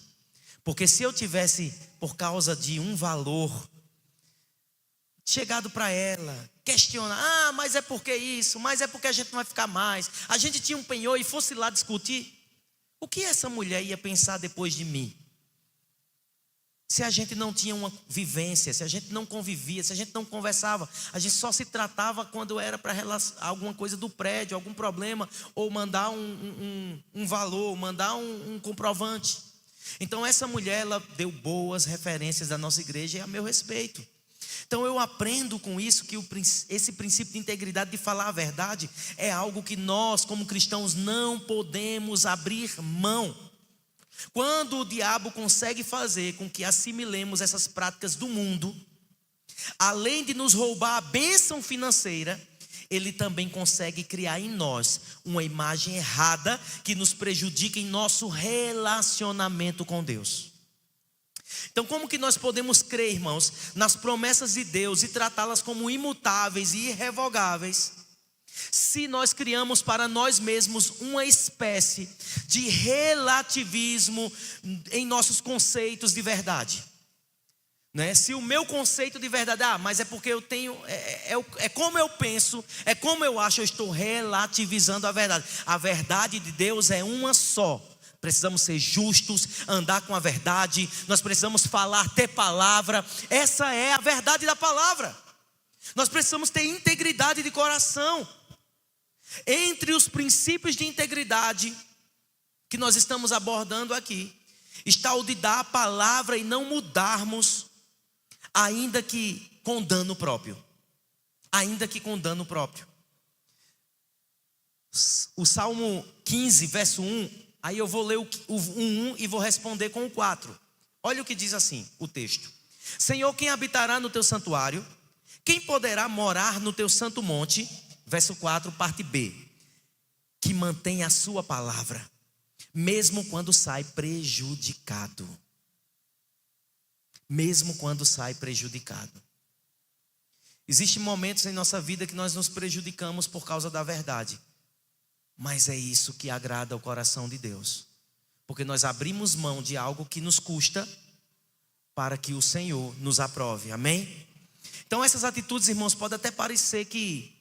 S1: Porque se eu tivesse, por causa de um valor, chegado para ela, questionar: mas é porque isso, mas é porque a gente não vai ficar mais, a gente tinha um penhor, e fosse lá discutir, o que essa mulher ia pensar depois de mim? Se a gente não tinha uma vivência, se a gente não convivia, se a gente não conversava, a gente só se tratava quando era para alguma coisa do prédio, algum problema, ou mandar um valor, mandar um comprovante. Então essa mulher, ela deu boas referências da nossa igreja e a meu respeito. Então eu aprendo com isso que esse princípio de integridade, de falar a verdade, é algo que nós como cristãos não podemos abrir mão. Quando o diabo consegue fazer com que assimilemos essas práticas do mundo, além de nos roubar a bênção financeira, ele também consegue criar em nós uma imagem errada que nos prejudica em nosso relacionamento com Deus. Então, como que nós podemos crer, irmãos, nas promessas de Deus e tratá-las como imutáveis e irrevogáveis, se nós criamos para nós mesmos uma espécie de relativismo em nossos conceitos de verdade? Né? Se o meu conceito de verdade, mas é porque eu tenho, é como eu penso, é como eu acho, eu estou relativizando a verdade. A verdade de Deus é uma só. Precisamos ser justos, andar com a verdade, nós precisamos falar, ter palavra. Essa é a verdade da palavra. Nós precisamos ter integridade de coração. Entre os princípios de integridade que nós estamos abordando aqui, está o de dar a palavra e não mudarmos, ainda que com dano próprio. Ainda que com dano próprio. O Salmo 15, verso 1, aí eu vou ler o 1 e vou responder com o 4. Olha o que diz assim, o texto. Senhor, quem habitará no teu santuário? Quem poderá morar no teu santo monte? Verso 4, parte B. Que mantém a sua palavra, mesmo quando sai prejudicado. Mesmo quando sai prejudicado. Existem momentos em nossa vida que nós nos prejudicamos por causa da verdade. Mas é isso que agrada ao coração de Deus. Porque nós abrimos mão de algo que nos custa para que o Senhor nos aprove. Amém? Então essas atitudes, irmãos, podem até parecer que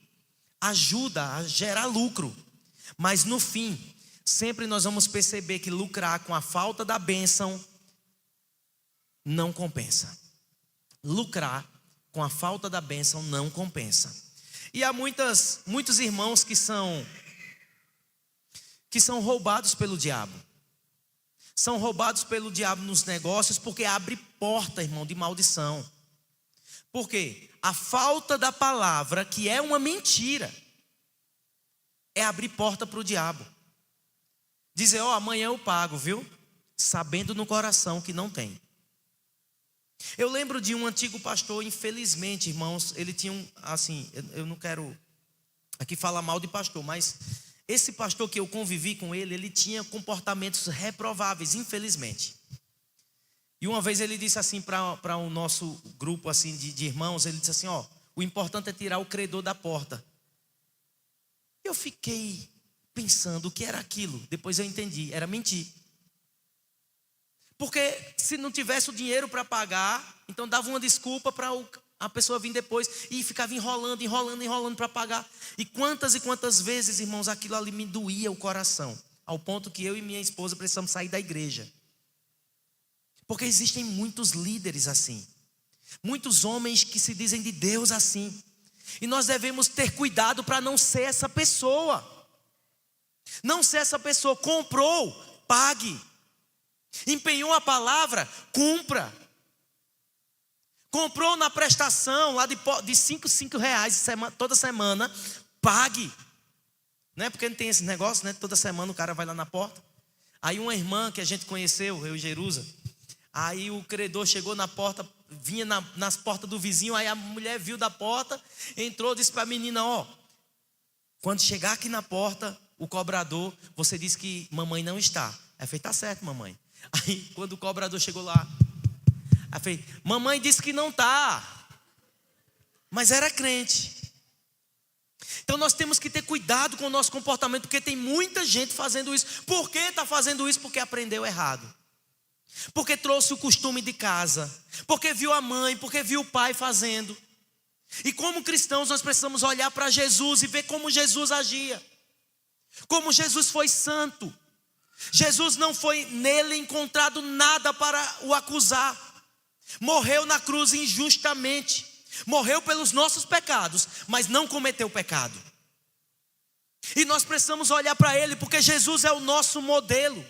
S1: ajuda a gerar lucro. Mas no fim, sempre nós vamos perceber que lucrar com a falta da bênção não compensa. Lucrar com a falta da bênção não compensa. E há muitos irmãos que são roubados pelo diabo. São roubados pelo diabo nos negócios porque abre porta, irmão, de maldição. Por quê? A falta da palavra, que é uma mentira, é abrir porta para o diabo. Dizer, amanhã eu pago, viu? Sabendo no coração que não tem. Eu lembro de um antigo pastor, infelizmente, irmãos, ele tinha eu não quero aqui falar mal de pastor, mas esse pastor que eu convivi com ele tinha comportamentos reprováveis, infelizmente. E uma vez ele disse assim para o nosso grupo assim, de irmãos, ele disse assim, o importante é tirar o credor da porta. Eu fiquei pensando o que era aquilo, depois eu entendi, era mentir. Porque se não tivesse o dinheiro para pagar, então dava uma desculpa para a pessoa vir depois e ficava enrolando para pagar. E quantas vezes, irmãos, aquilo ali me doía o coração, ao ponto que eu e minha esposa precisamos sair da igreja. Porque existem muitos líderes assim, muitos homens que se dizem de Deus assim, e nós devemos ter cuidado para não ser essa pessoa. Não ser essa pessoa. Comprou, pague. Empenhou a palavra, cumpra. Comprou na prestação lá de 5 reais toda semana, pague. Não é porque não tem esse negócio, né? Toda semana o cara vai lá na porta. Aí uma irmã que a gente conheceu, eu e Jerusa, aí o credor chegou na porta, vinha nas portas do vizinho, aí a mulher viu da porta, entrou, disse para a menina, quando chegar aqui na porta, o cobrador, você disse que mamãe não está. Aí eu falei, tá certo, mamãe. Aí quando o cobrador chegou lá, aí eu falei, mamãe disse que não está, mas era crente. Então nós temos que ter cuidado com o nosso comportamento, porque tem muita gente fazendo isso. Por que está fazendo isso? Porque aprendeu errado. Porque trouxe o costume de casa, porque viu a mãe, porque viu o pai fazendo. E como cristãos nós precisamos olhar para Jesus e ver como Jesus agia, como Jesus foi santo. Jesus não foi nele encontrado nada para o acusar. Morreu na cruz injustamente, morreu pelos nossos pecados, mas não cometeu pecado. E nós precisamos olhar para ele, porque Jesus é o nosso modelo.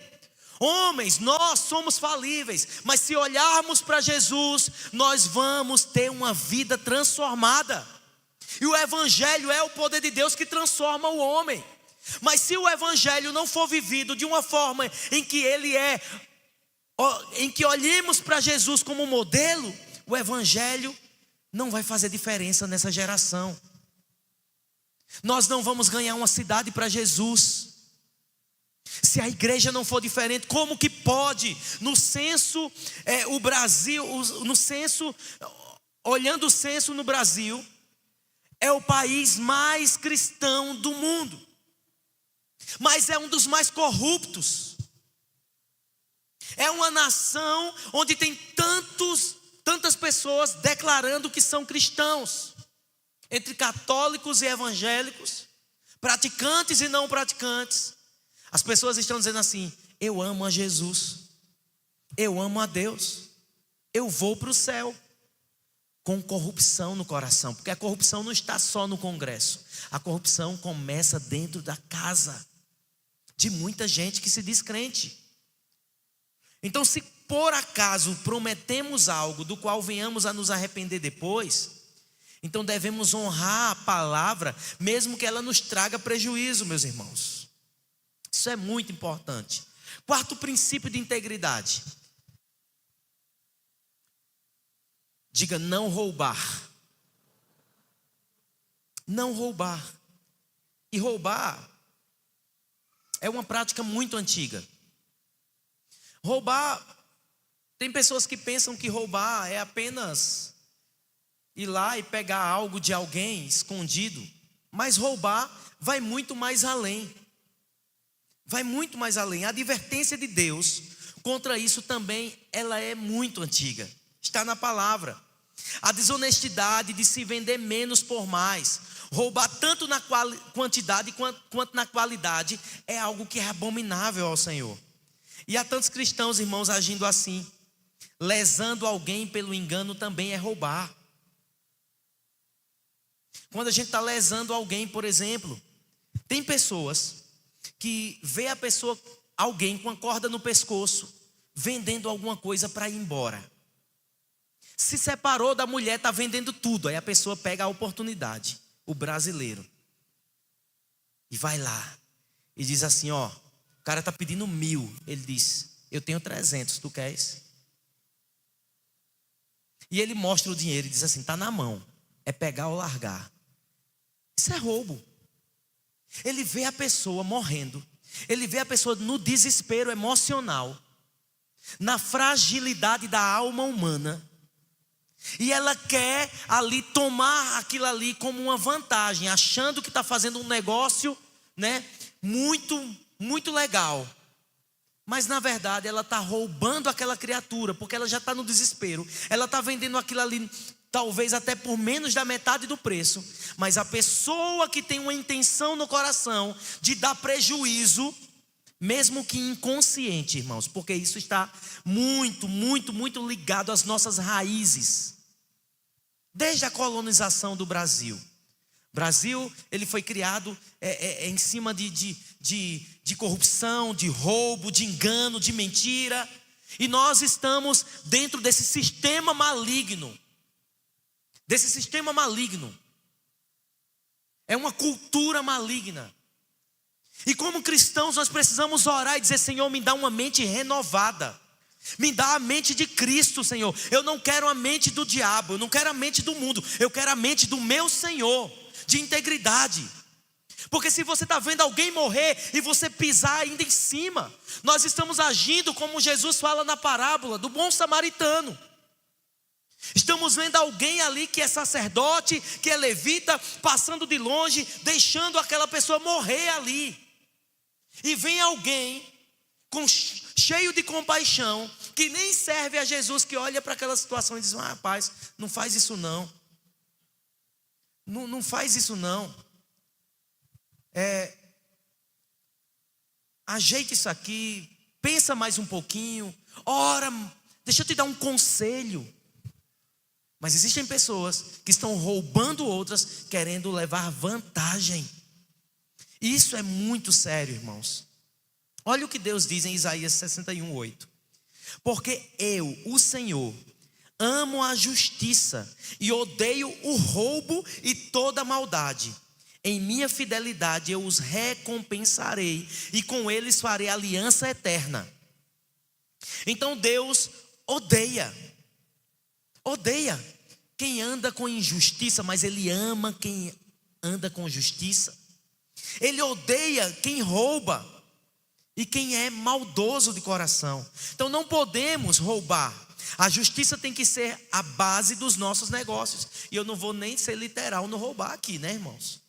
S1: Homens, nós somos falíveis, mas se olharmos para Jesus, nós vamos ter uma vida transformada. E o Evangelho é o poder de Deus que transforma o homem. Mas se o Evangelho não for vivido de uma forma em que em que olhemos para Jesus como modelo, o Evangelho não vai fazer diferença nessa geração. Nós não vamos ganhar uma cidade para Jesus se a igreja não for diferente. Como que pode? No censo, o Brasil, no censo, olhando o censo no Brasil, é o país mais cristão do mundo, mas é um dos mais corruptos. É uma nação onde tem tantas pessoas declarando que são cristãos, entre católicos e evangélicos, praticantes e não praticantes. As pessoas estão dizendo assim: eu amo a Jesus, eu amo a Deus, eu vou para o céu, com corrupção no coração, porque a corrupção não está só no Congresso, a corrupção começa dentro da casa de muita gente que se diz crente. Então, se por acaso prometemos algo do qual venhamos a nos arrepender depois, então devemos honrar a palavra, mesmo que ela nos traga prejuízo, meus irmãos. Isso é muito importante. Quarto princípio de integridade. Diga: não roubar. Não roubar. E roubar é uma prática muito antiga. Roubar, tem pessoas que pensam que roubar é apenas ir lá e pegar algo de alguém escondido. Mas roubar vai muito mais além. Vai muito mais além. A advertência de Deus contra isso também, ela é muito antiga. Está na palavra. A desonestidade de se vender menos por mais, roubar tanto na quantidade quanto na qualidade, é algo que é abominável ao Senhor. E há tantos cristãos, irmãos, agindo assim. Lesando alguém pelo engano também é roubar. Quando a gente está lesando alguém, por exemplo, tem pessoas que vê alguém com a corda no pescoço, vendendo alguma coisa para ir embora. Se separou da mulher, está vendendo tudo. Aí a pessoa pega a oportunidade, o brasileiro, e vai lá e diz assim: ó, o cara está pedindo 1.000. Ele diz: eu tenho 300, tu queres? E ele mostra o dinheiro e diz assim: está na mão, é pegar ou largar. Isso é roubo. Ele vê a pessoa morrendo, ele vê a pessoa no desespero emocional, na fragilidade da alma humana, e ela quer ali tomar aquilo ali como uma vantagem, achando que está fazendo um negócio, né, muito legal. Mas na verdade ela está roubando aquela criatura, porque ela já está no desespero. Ela está vendendo aquilo ali talvez até por menos da metade do preço. Mas a pessoa que tem uma intenção no coração de dar prejuízo, mesmo que inconsciente, irmãos, porque isso está muito ligado às nossas raízes. Desde a colonização do Brasil. O Brasil, ele foi criado em cima de corrupção, de roubo, de engano, de mentira. E nós estamos dentro desse sistema maligno. É uma cultura maligna. E como cristãos nós precisamos orar e dizer: Senhor, me dá uma mente renovada. Me dá a mente de Cristo, Senhor. Eu não quero a mente do diabo, eu não quero a mente do mundo. Eu quero a mente do meu Senhor, de integridade. Porque se você está vendo alguém morrer e você pisar ainda em cima, nós estamos agindo como Jesus fala na parábola do bom samaritano. Estamos vendo alguém ali que é sacerdote, que é levita, passando de longe, deixando aquela pessoa morrer ali. E vem alguém cheio de compaixão, que nem serve a Jesus, que olha para aquela situação e diz: rapaz, não faz isso não. Não faz isso não. Ajeita isso aqui, pensa mais um pouquinho, ora, deixa eu te dar um conselho. Mas existem pessoas que estão roubando outras, querendo levar vantagem. Isso é muito sério, irmãos. Olha o que Deus diz em Isaías 61:8. Porque eu, o Senhor, amo a justiça e odeio o roubo e toda maldade. Em minha fidelidade eu os recompensarei e com eles farei aliança eterna. Então Deus odeia quem anda com injustiça, mas Ele ama quem anda com justiça. Ele odeia quem rouba e quem é maldoso de coração. Então não podemos roubar. A justiça tem que ser a base dos nossos negócios. E eu não vou nem ser literal no roubar aqui, né, irmãos?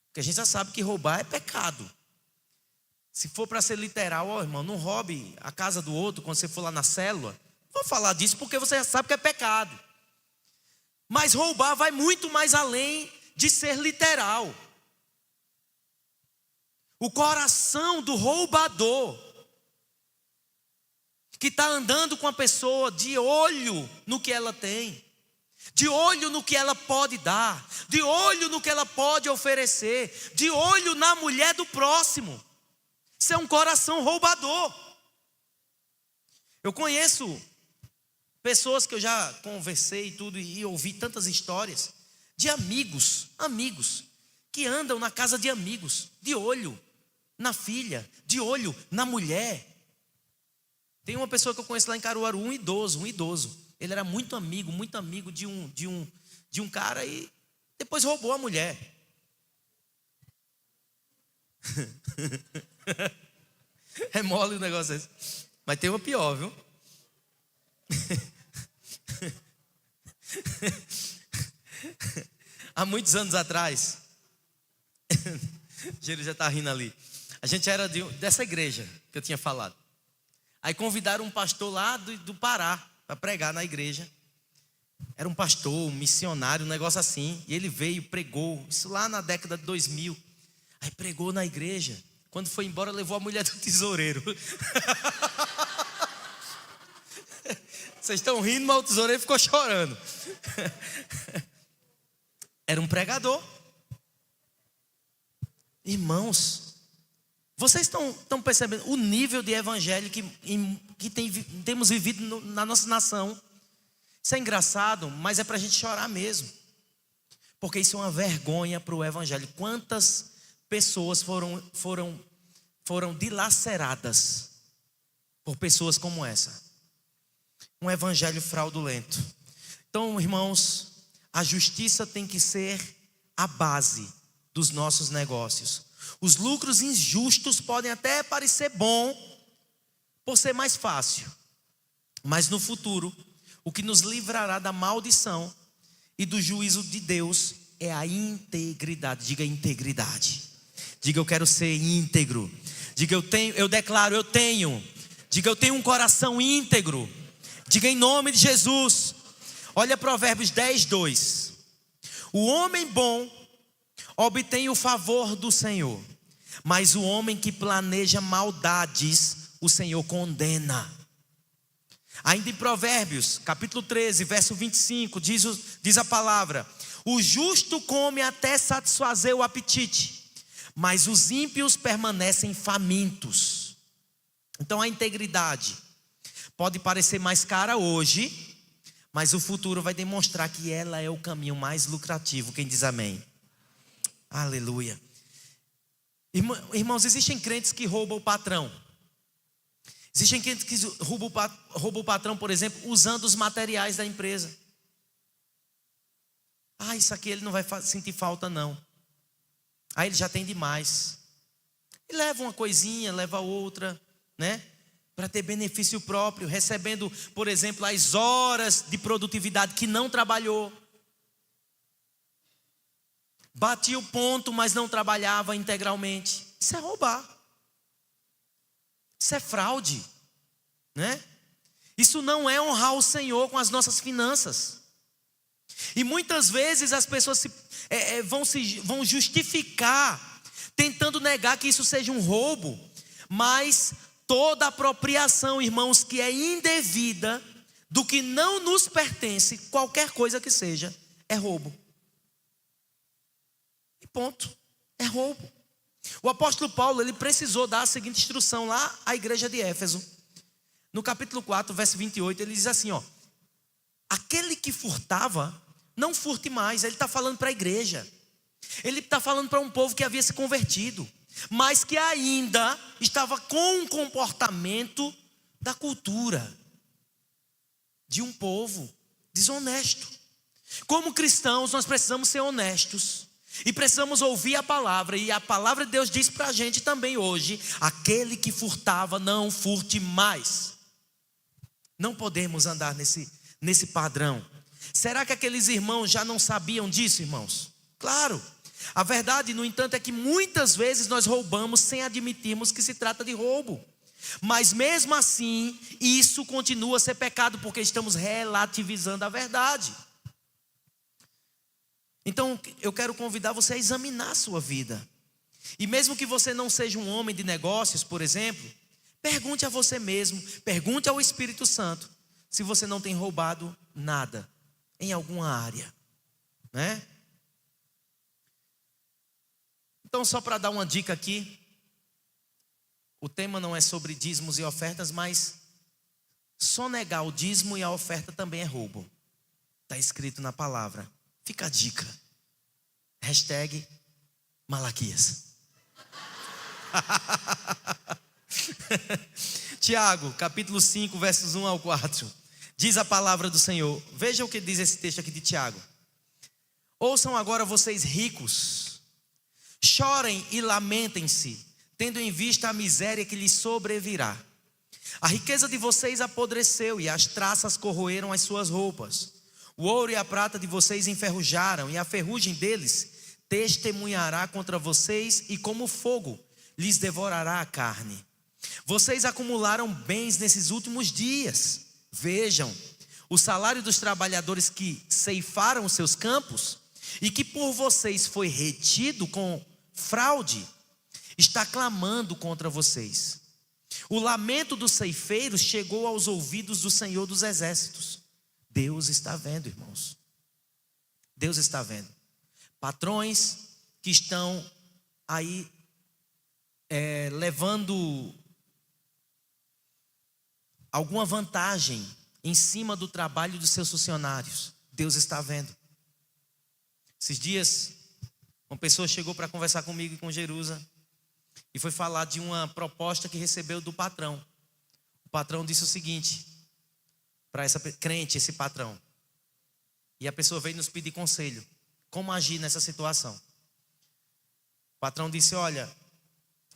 S1: Porque a gente já sabe que roubar é pecado. Se for para ser literal, ó, irmão, não roube a casa do outro quando você for lá na célula. Vou falar disso porque você já sabe que é pecado. Mas roubar vai muito mais além de ser literal. O coração do roubador, que está andando com a pessoa de olho no que ela tem, de olho no que ela pode dar, de olho no que ela pode oferecer, de olho na mulher do próximo. Isso é um coração roubador. Eu conheço pessoas que eu já conversei e tudo, e ouvi tantas histórias de amigos que andam na casa de amigos, de olho na filha, de olho na mulher. Tem uma pessoa que eu conheço lá em Caruaru, um idoso. Ele era muito amigo de um cara e depois roubou a mulher. É mole o negócio esse. Mas tem uma pior, viu? Há muitos anos atrás, Gero já está rindo ali. A gente era dessa igreja que eu tinha falado. Aí convidaram um pastor lá do Pará para pregar na igreja. Era um pastor, um missionário, um negócio assim. E ele veio, pregou, isso lá na década de 2000. Aí pregou na igreja. Quando foi embora, levou a mulher do tesoureiro. Vocês estão rindo, mas o tesoureiro ficou chorando. Era um pregador. Irmãos, vocês estão percebendo o nível de evangelho que temos vivido na nossa nação? Isso é engraçado, mas é para a gente chorar mesmo. Porque isso é uma vergonha para o evangelho. Quantas pessoas foram dilaceradas por pessoas como essa? Um evangelho fraudulento. Então, irmãos, a justiça tem que ser a base dos nossos negócios. Os lucros injustos podem até parecer bom por ser mais fácil, mas no futuro, o que nos livrará da maldição e do juízo de Deus é a integridade. Diga integridade. Diga eu quero ser íntegro. Diga eu declaro, eu tenho. Diga eu tenho um coração íntegro. Diga em nome de Jesus. Olha Provérbios 10:2. O homem bom obtém o favor do Senhor, mas o homem que planeja maldades, o Senhor condena. Ainda em Provérbios, capítulo 13, verso 25, diz a palavra: o justo come até satisfazer o apetite, mas os ímpios permanecem famintos. Então a integridade pode parecer mais cara hoje, mas o futuro vai demonstrar que ela é o caminho mais lucrativo. Quem diz amém? Aleluia. Irmãos, existem crentes que roubam o patrão. Existem crentes que roubam o patrão, por exemplo, usando os materiais da empresa. Isso aqui ele não vai sentir falta não. Ele já tem demais. E leva uma coisinha, leva outra, né? Para ter benefício próprio, recebendo, por exemplo, as horas de produtividade que não trabalhou. Batia o ponto, mas não trabalhava integralmente. Isso é roubar. Isso é fraude, né? Isso não é honrar o Senhor com as nossas finanças. E muitas vezes as pessoas vão justificar, tentando negar que isso seja um roubo. Mas toda apropriação, irmãos, que é indevida do que não nos pertence, qualquer coisa que seja, é roubo. E ponto. É roubo. O apóstolo Paulo, ele precisou dar a seguinte instrução lá à igreja de Éfeso. No capítulo 4, verso 28, ele diz assim, ó: aquele que furtava, não furte mais. Ele está falando para a igreja. Ele está falando para um povo que havia se convertido, mas que ainda estava com um comportamento da cultura de um povo desonesto. Como cristãos, nós precisamos ser honestos e precisamos ouvir a palavra. E a palavra de Deus diz para a gente também hoje: aquele que furtava, não furte mais. Não podemos andar nesse padrão. Será que aqueles irmãos já não sabiam disso, irmãos? Claro. A verdade, no entanto, é que muitas vezes nós roubamos sem admitirmos que se trata de roubo. Mas mesmo assim, isso continua a ser pecado, porque estamos relativizando a verdade. Então, eu quero convidar você a examinar a sua vida. E mesmo que você não seja um homem de negócios, por exemplo, pergunte a você mesmo, pergunte ao Espírito Santo, se você não tem roubado nada em alguma área, né? Então, só para dar uma dica aqui, o tema não é sobre dízimos e ofertas, mas sonegar o dízimo e a oferta também é roubo. Está escrito na palavra. Fica a dica. Hashtag Malaquias. Tiago, capítulo 5, versos 1 ao 4. Diz a palavra do Senhor. Veja o que diz esse texto aqui de Tiago. Ouçam agora vocês ricos. Chorem e lamentem-se, tendo em vista a miséria que lhes sobrevirá. A riqueza de vocês apodreceu e as traças corroeram as suas roupas. O ouro e a prata de vocês enferrujaram, e a ferrugem deles testemunhará contra vocês, e como fogo lhes devorará a carne. Vocês acumularam bens nesses últimos dias. Vejam, o salário dos trabalhadores que ceifaram os seus campos, e que por vocês foi retido com fraude, está clamando contra vocês. O lamento dos ceifeiros chegou aos ouvidos do Senhor dos Exércitos. Deus está vendo, irmãos. Deus está vendo. Patrões que estão aí levando alguma vantagem em cima do trabalho dos seus funcionários. Deus está vendo. Esses dias, uma pessoa chegou para conversar comigo e com Jerusa e foi falar de uma proposta que recebeu do patrão. O patrão disse o seguinte para essa crente, esse patrão. E a pessoa veio nos pedir conselho. Como agir nessa situação? O patrão disse: olha,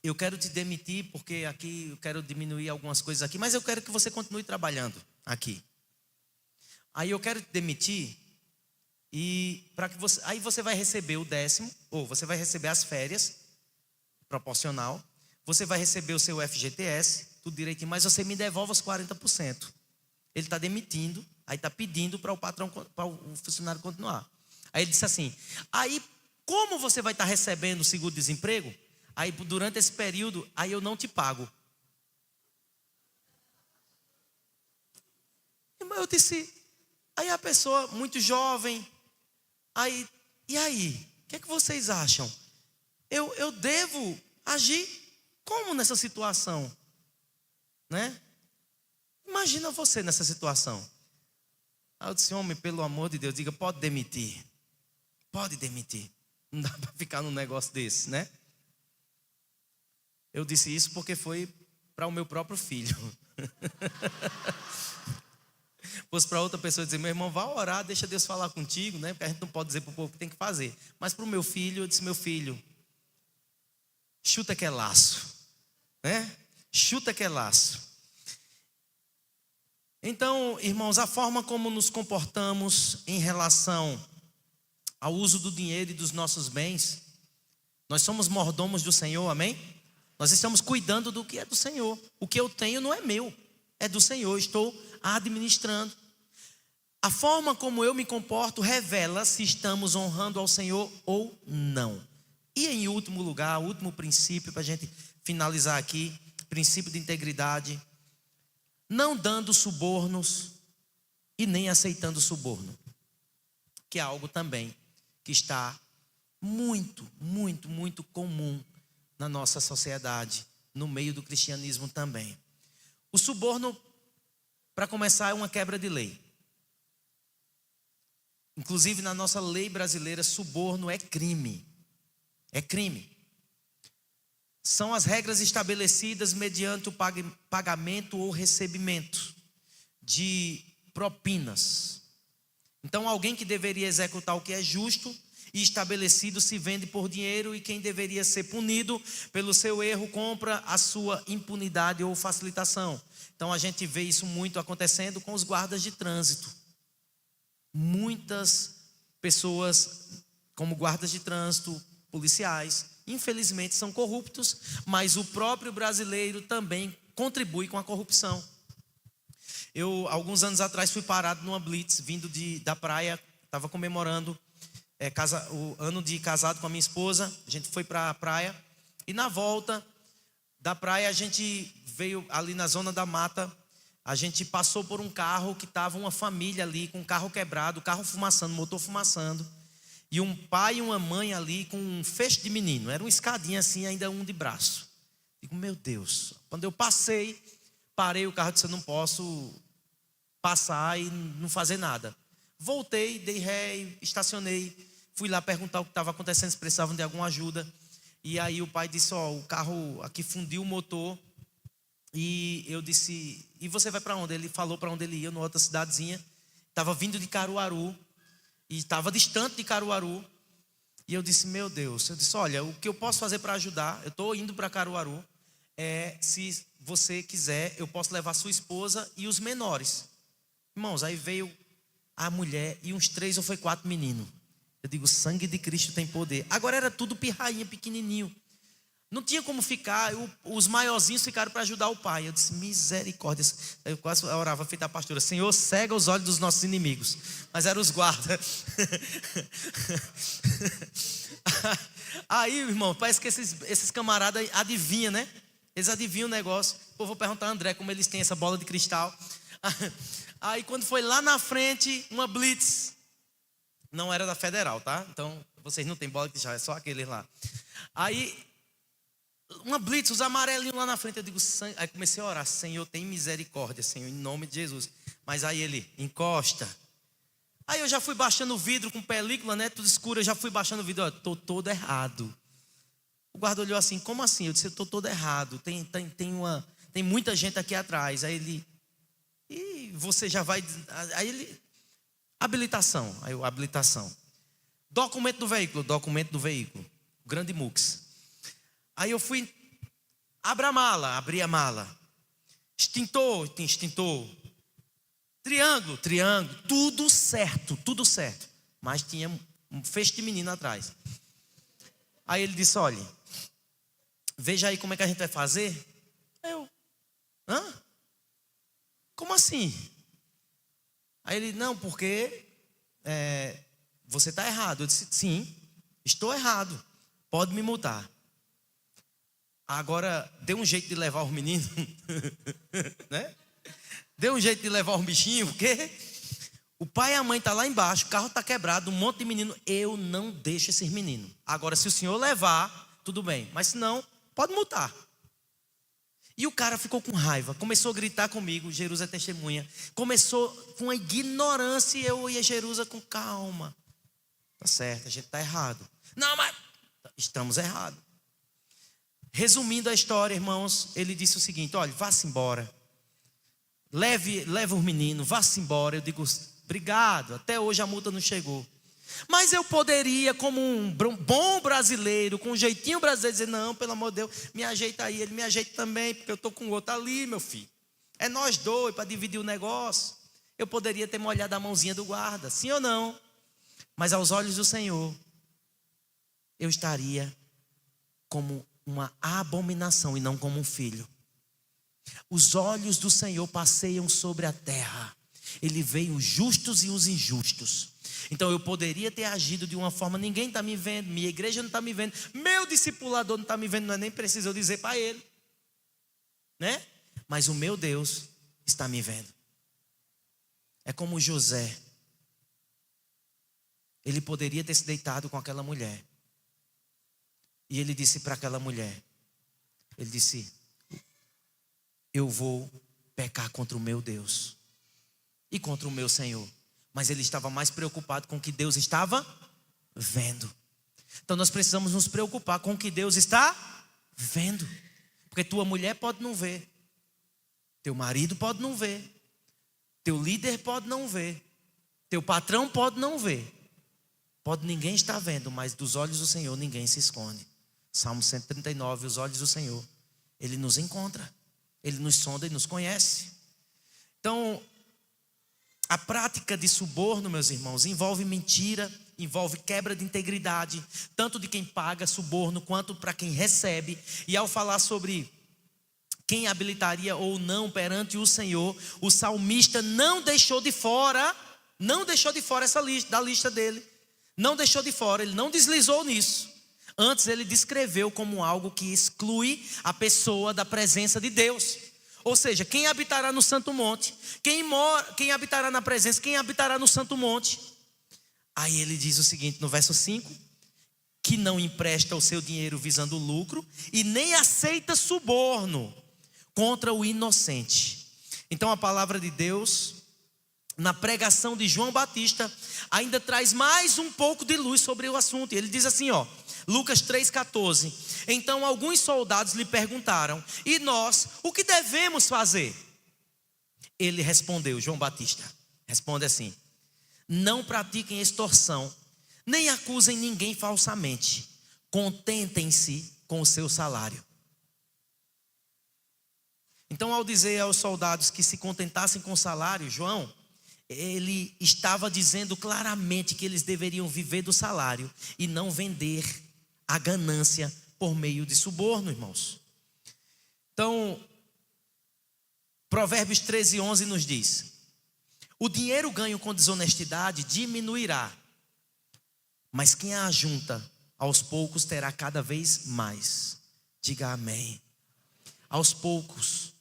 S1: eu quero te demitir porque aqui eu quero diminuir algumas coisas aqui, mas eu quero que você continue trabalhando aqui. Aí eu quero te demitir e para que você, aí você vai receber o 10º, ou você vai receber as férias proporcional, você vai receber o seu FGTS, tudo direitinho, mas você me devolve os 40%. Ele está demitindo, aí está pedindo para o patrão, para o funcionário continuar. Aí ele disse assim: aí como você vai estar recebendo o seguro-desemprego? Aí durante esse período, aí eu não te pago. Eu disse, aí a pessoa muito jovem, aí, e aí? O que é que vocês acham? Eu devo agir como nessa situação? Né? Imagina você nessa situação. Aí eu disse: homem, pelo amor de Deus, diga, pode demitir. Pode demitir. Não dá para ficar num negócio desse, né? Eu disse isso porque foi para o meu próprio filho. Fosse para outra pessoa dizer: meu irmão, vá orar, deixa Deus falar contigo, né? Porque a gente não pode dizer para o povo que tem que fazer. Mas para o meu filho, eu disse: meu filho, chuta que é laço, né? Chuta que é laço. Então, irmãos, a forma como nos comportamos em relação ao uso do dinheiro e dos nossos bens, nós somos mordomos do Senhor, amém? Nós estamos cuidando do que é do Senhor. O que eu tenho não é meu, é do Senhor, estou administrando. A forma como eu me comporto revela se estamos honrando ao Senhor ou não. E em último lugar, o último princípio para a gente finalizar aqui, princípio de integridade: não dando subornos e nem aceitando suborno, que é algo também que está muito, muito, muito comum na nossa sociedade, no meio do cristianismo também. O suborno, para começar, é uma quebra de lei. Inclusive na nossa lei brasileira, suborno é crime. É crime. São as regras estabelecidas mediante o pagamento ou recebimento de propinas. Então alguém que deveria executar o que é justo e estabelecido se vende por dinheiro, e quem deveria ser punido pelo seu erro compra a sua impunidade ou facilitação. Então a gente vê isso muito acontecendo com os guardas de trânsito. Muitas pessoas, como guardas de trânsito, policiais, infelizmente são corruptos, mas o próprio brasileiro também contribui com a corrupção. Eu, alguns anos atrás, fui parado numa blitz, vindo da praia, estava comemorando o ano de casado com a minha esposa. A gente foi para a praia, e na volta da praia a gente veio ali na zona da mata. A gente passou por um carro que estava uma família ali, com o carro quebrado, o carro fumaçando, motor fumaçando, e um pai e uma mãe ali com um feixe de menino. Era uma escadinha assim, ainda um de braço. Digo, meu Deus. Quando eu parei o carro, disse, eu não posso passar e não fazer nada. Voltei, dei ré, estacionei, fui lá perguntar o que estava acontecendo, se precisavam de alguma ajuda. E aí o pai disse, o carro aqui fundiu o motor. E eu disse, e você vai para onde? Ele falou para onde ele ia, numa outra cidadezinha. Estava vindo de Caruaru, e estava distante de Caruaru. E eu disse, meu Deus. Eu disse, olha, o que eu posso fazer para ajudar, eu estou indo para Caruaru, se você quiser, eu posso levar sua esposa e os menores. Irmãos, aí veio a mulher e uns 3 ou 4 meninos. Eu digo, sangue de Cristo tem poder. Agora era tudo pirrainha, pequenininho. Não tinha como ficar, os maiorzinhos ficaram para ajudar o pai. Eu disse, misericórdia. Eu quase orava, feita a pastora, Senhor, cega os olhos dos nossos inimigos. Mas eram os guardas. Aí, irmão, parece que esses camaradas adivinham, né? Eles adivinham o negócio. Eu vou perguntar a André como eles têm essa bola de cristal. Aí quando foi lá na frente, uma blitz. Não era da federal, tá? Então, vocês não têm bola de cristal, é só aqueles lá. Aí, uma blitz, os amarelinhos lá na frente. Eu digo, aí comecei a orar, Senhor, tem misericórdia, Senhor, em nome de Jesus. Mas aí ele, encosta. Aí eu já fui baixando o vidro com película, né? Tudo escuro, eu já fui baixando o vidro. Estou todo errado. O guarda olhou assim, como assim? Eu disse, eu estou todo errado. Tem muita gente aqui atrás. Aí ele, e você já vai. Aí ele, habilitação. Aí eu, habilitação. Documento do veículo. Grande Mux. Aí eu fui, abri a mala. Extintor. Triângulo, tudo certo. Mas tinha um feixe de menino atrás. Aí ele disse, olha, veja aí como é que a gente vai fazer. Eu, como assim? Aí ele, não, porque você está errado. Eu disse, sim, estou errado, pode me multar. Agora, dê um jeito de levar os meninos, né? Dê um jeito de levar os bichinhos, porque o pai e a mãe estão lá embaixo, o carro está quebrado, um monte de menino. Eu não deixo esses meninos. Agora, se o senhor levar, tudo bem, mas se não, pode multar. E o cara ficou com raiva, começou a gritar comigo, Jerusa é testemunha. Começou com uma ignorância, e eu ia Jerusa com calma. Tá certo, a gente está errado. Não, mas estamos errados. Resumindo a história, irmãos, ele disse o seguinte, olha, vá-se embora. Leve os meninos, vá-se embora. Eu digo, obrigado, até hoje a multa não chegou. Mas eu poderia, como um bom brasileiro, com um jeitinho brasileiro, dizer, não, pelo amor de Deus, me ajeita aí. Ele me ajeita também, porque eu estou com o outro ali, meu filho. É nós dois para dividir o negócio. Eu poderia ter molhado a mãozinha do guarda, sim ou não? Mas aos olhos do Senhor, eu estaria como uma abominação e não como um filho. Os olhos do Senhor passeiam sobre a terra. Ele vê os justos e os injustos. Então eu poderia ter agido de uma forma, ninguém está me vendo, minha igreja não está me vendo, meu discipulador não está me vendo, não é nem preciso eu dizer para ele, né? Mas o meu Deus está me vendo. É como José. Ele poderia ter se deitado com aquela mulher. E ele disse para aquela mulher, Ele disse: eu vou pecar contra o meu Deus e contra o meu Senhor. Mas ele estava mais preocupado com o que Deus estava vendo. Então nós precisamos nos preocupar com o que Deus está vendo. Porque tua mulher pode não ver, teu marido pode não ver, teu líder pode não ver, teu patrão pode não ver, pode ninguém estar vendo, mas dos olhos do Senhor ninguém se esconde. Salmo 139, os olhos do Senhor, Ele nos encontra, Ele nos sonda e nos conhece. Então, a prática de suborno, meus irmãos, envolve mentira, envolve quebra de integridade, tanto de quem paga suborno quanto para quem recebe. E ao falar sobre quem habilitaria ou não perante o Senhor, o salmista não deixou de fora essa lista, da lista dele. Não deixou de fora, ele não deslizou nisso. Antes ele descreveu como algo que exclui a pessoa da presença de Deus. Ou seja, quem habitará no santo monte, quem habitará na presença, quem habitará no santo monte. Aí ele diz o seguinte no verso 5: que não empresta o seu dinheiro visando lucro e nem aceita suborno contra o inocente. Então a palavra de Deus, na pregação de João Batista, ainda traz mais um pouco de luz sobre o assunto. Ele diz assim, Lucas 3,14: então alguns soldados lhe perguntaram: e nós, o que devemos fazer? Ele respondeu, João Batista responde assim: não pratiquem extorsão, nem acusem ninguém falsamente, contentem-se com o seu salário. Então, ao dizer aos soldados que se contentassem com o salário, João, ele estava dizendo claramente que eles deveriam viver do salário e não vender a ganância por meio de suborno, irmãos. Então, Provérbios 13:11 nos diz: o dinheiro ganho com desonestidade diminuirá, mas quem a ajunta aos poucos terá cada vez mais. Diga amém. Aos poucos,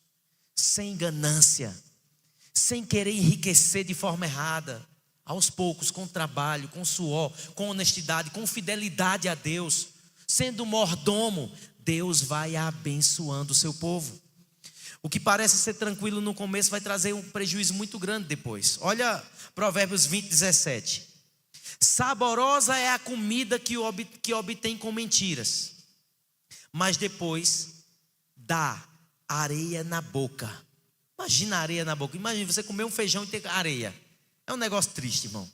S1: sem ganância, sem querer enriquecer de forma errada, aos poucos, com trabalho, com suor, com honestidade, com fidelidade a Deus, sendo mordomo, Deus vai abençoando o seu povo. O que parece ser tranquilo no começo vai trazer um prejuízo muito grande depois. Olha Provérbios 20:17. Saborosa é a comida que obtém com mentiras, mas depois dá areia na boca. Imagina areia na boca. Imagina você comer um feijão e ter areia. É um negócio triste, irmão.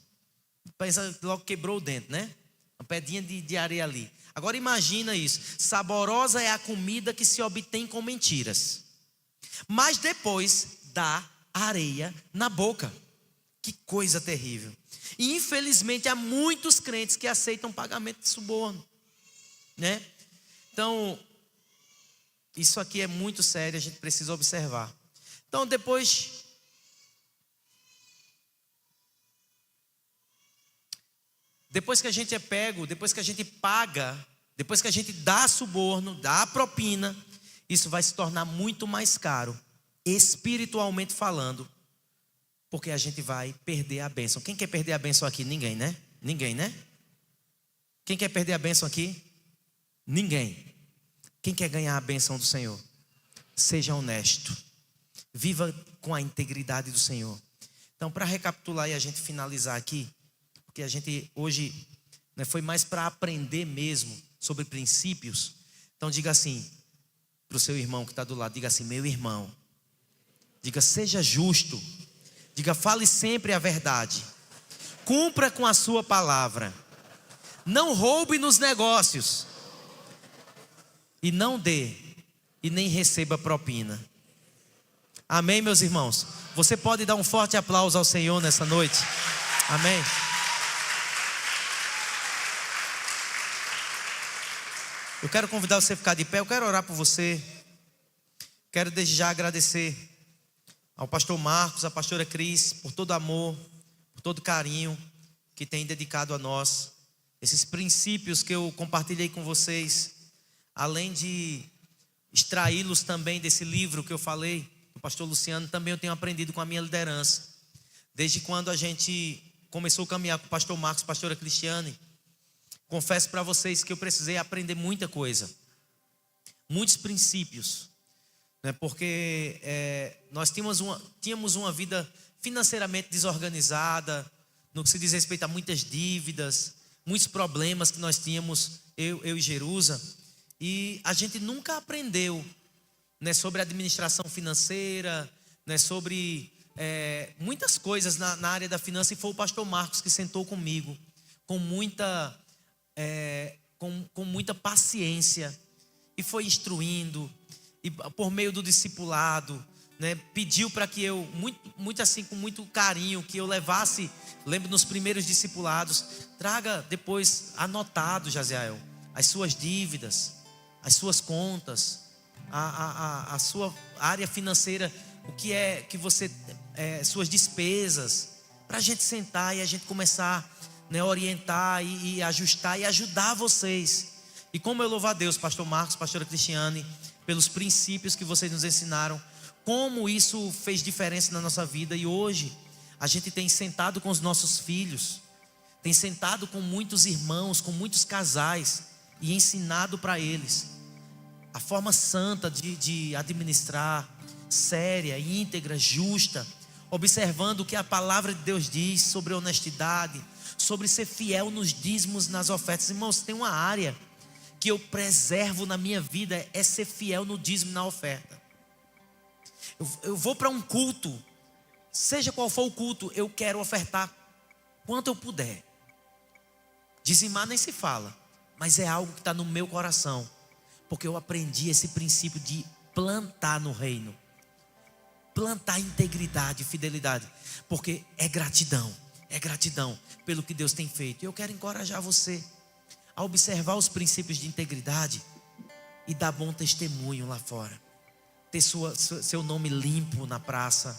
S1: Pensa, logo quebrou o dente, né? Uma pedrinha de areia ali. Agora imagina isso. Saborosa é a comida que se obtém com mentiras, mas depois dá areia na boca. Que coisa terrível. E infelizmente há muitos crentes que aceitam pagamento de suborno, né? Então, isso aqui é muito sério, a gente precisa observar. Então, depois que a gente é pego, depois que a gente paga, depois que a gente dá suborno, dá propina, isso vai se tornar muito mais caro, espiritualmente falando, porque a gente vai perder a bênção. Quem quer perder a bênção aqui? Ninguém, né? Ninguém, né? Quem quer perder a bênção aqui? Ninguém. Quem quer ganhar a bênção do Senhor? Seja honesto. Viva com a integridade do Senhor. Então, para recapitular e a gente finalizar aqui, porque a gente hoje, né, foi mais para aprender mesmo sobre princípios. Então diga assim para o seu irmão que está do lado, diga assim: meu irmão. Diga: seja justo. Diga: fale sempre a verdade. Cumpra com a sua palavra. Não roube nos negócios. E não dê e nem receba propina. Amém, meus irmãos? Você pode dar um forte aplauso ao Senhor nessa noite? Amém. Eu quero convidar você a ficar de pé. Eu quero orar por você. Quero desde já agradecer ao pastor Marcos, à pastora Cris, por todo amor, por todo carinho que tem dedicado a nós. Esses princípios que eu compartilhei com vocês, além de extraí-los também desse livro que eu falei, do pastor Luciano, também eu tenho aprendido com a minha liderança. Desde quando a gente começou a caminhar com o pastor Marcos, pastora Cristiane, confesso para vocês que eu precisei aprender muita coisa. muitos princípios, né? Porque nós tínhamos uma vida financeiramente desorganizada, no que se diz respeito a muitas dívidas, muitos problemas que nós tínhamos, eu e Jerusa, e a gente nunca aprendeu, né, sobre administração financeira, né, sobre muitas coisas na área da finança, e foi o pastor Marcos que sentou comigo com muita paciência e foi instruindo, e por meio do discipulado, né, pediu para que eu, muito assim, com muito carinho, que eu levasse, lembro nos primeiros discipulados, traga depois anotado, Jaziel, as suas dívidas, as suas contas, a sua área financeira, o que é que você, suas despesas, para a gente sentar e a gente começar, né, orientar e ajustar e ajudar vocês. E como eu louvo a Deus, pastor Marcos, pastora Cristiane, pelos princípios que vocês nos ensinaram, como isso fez diferença na nossa vida. E hoje a gente tem sentado com os nossos filhos, tem sentado com muitos irmãos, com muitos casais, e ensinado para eles a forma santa de administrar, séria, íntegra, justa, observando o que a palavra de Deus diz sobre honestidade, sobre ser fiel nos dízimos, nas ofertas. Irmãos, tem uma área que eu preservo na minha vida, é ser fiel no dízimo e na oferta. Eu vou para um culto, seja qual for o culto, eu quero ofertar quanto eu puder. Dizimar nem se fala, mas é algo que está no meu coração, porque eu aprendi esse princípio de plantar no reino, plantar integridade, fidelidade, porque é gratidão pelo que Deus tem feito. E eu quero encorajar você a observar os princípios de integridade e dar bom testemunho lá fora, ter seu nome limpo na praça,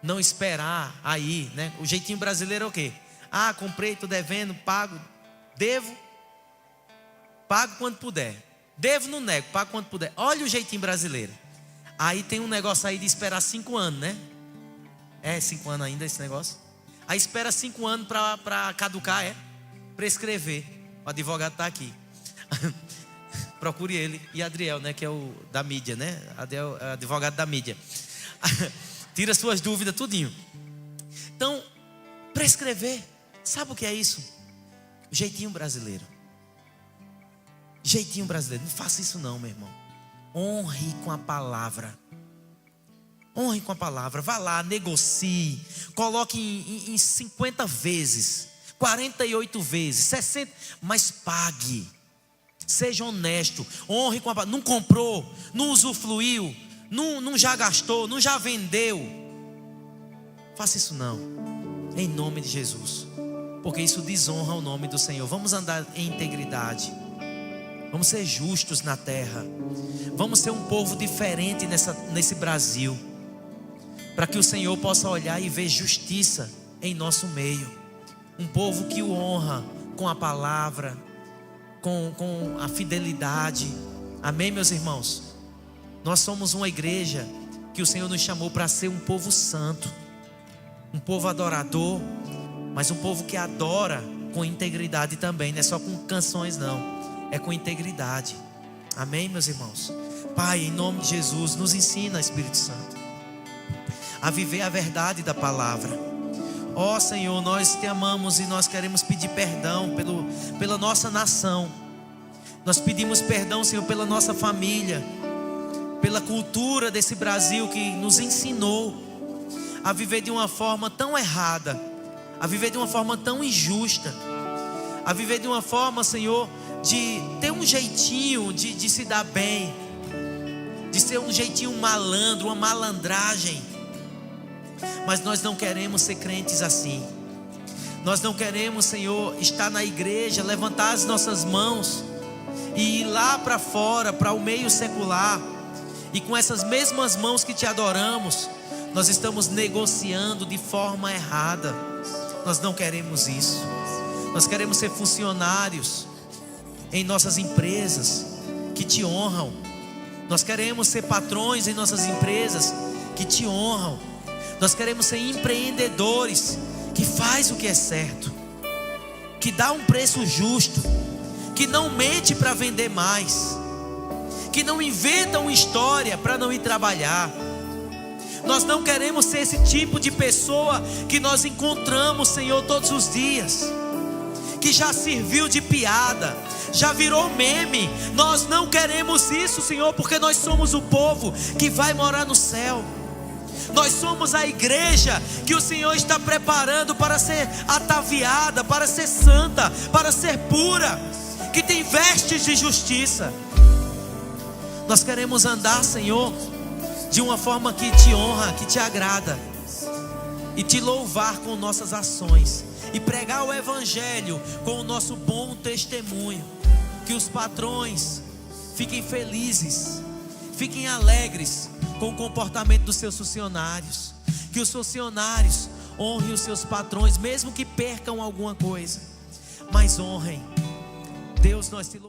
S1: não esperar aí, né? O jeitinho brasileiro é o quê? Ah, comprei, estou devendo, pago, devo, pago quando puder, devo, não nego, pago quando puder. Olha o jeitinho brasileiro. Aí tem um negócio aí de esperar 5 anos, né? 5 anos ainda esse negócio. Aí espera 5 anos para caducar, prescrever. O advogado está aqui. Procure ele e Adriel, né? Que é o da mídia, né? Adriel, advogado da mídia. Tira suas dúvidas, tudinho. Então, prescrever, sabe o que é isso? Jeitinho brasileiro. Jeitinho brasileiro. Não faça isso não, meu irmão. Honre com a palavra. Honre com a palavra. Vá lá, negocie. Coloque em 50 vezes, 48 vezes, 60. Mas pague. Seja honesto. Honre com a palavra. Não comprou, não usufruiu, não já gastou, não já vendeu. Faça isso não. Em nome de Jesus. Porque isso desonra o nome do Senhor. Vamos andar em integridade. Vamos ser justos na terra. Vamos ser um povo diferente nesse Brasil, para que o Senhor possa olhar e ver justiça em nosso meio. Um povo que o honra com a palavra, com a fidelidade. Amém, meus irmãos? Nós somos uma igreja que o Senhor nos chamou para ser um povo santo, um povo adorador, mas um povo que adora com integridade também. Não é só com canções não, é com integridade. Amém, meus irmãos? Pai, em nome de Jesus, nos ensina, Espírito Santo, a viver a verdade da palavra. Ó Senhor, nós te amamos e nós queremos pedir perdão pela nossa nação. Nós pedimos perdão, Senhor, pela nossa família, pela cultura desse Brasil que nos ensinou a viver de uma forma tão errada, a viver de uma forma tão injusta, a viver de uma forma, Senhor, de ter um jeitinho de se dar bem, de ser um jeitinho malandro, uma malandragem. Mas nós não queremos ser crentes assim. Nós não queremos, Senhor, estar na igreja, levantar as nossas mãos e ir lá para fora, para o meio secular, e com essas mesmas mãos que te adoramos, nós estamos negociando de forma errada. Nós não queremos isso. Nós queremos ser funcionários em nossas empresas que te honram. Nós queremos ser patrões em nossas empresas que te honram. Nós queremos ser empreendedores que faz o que é certo, que dá um preço justo, que não mente para vender mais, que não inventam história para não ir trabalhar. Nós não queremos ser esse tipo de pessoa que nós encontramos, Senhor, todos os dias, que já serviu de piada, já virou meme. Nós não queremos isso, Senhor, porque nós somos o povo que vai morar no céu. Nós somos a igreja que o Senhor está preparando para ser ataviada, para ser santa, para ser pura, que tem vestes de justiça. Nós queremos andar, Senhor, de uma forma que te honra, que te agrada, e te louvar com nossas ações, e pregar o evangelho com o nosso bom testemunho. Que os patrões fiquem felizes, fiquem alegres com o comportamento dos seus funcionários. Que os funcionários honrem os seus patrões, mesmo que percam alguma coisa, mas honrem. Deus, nós te louvamos.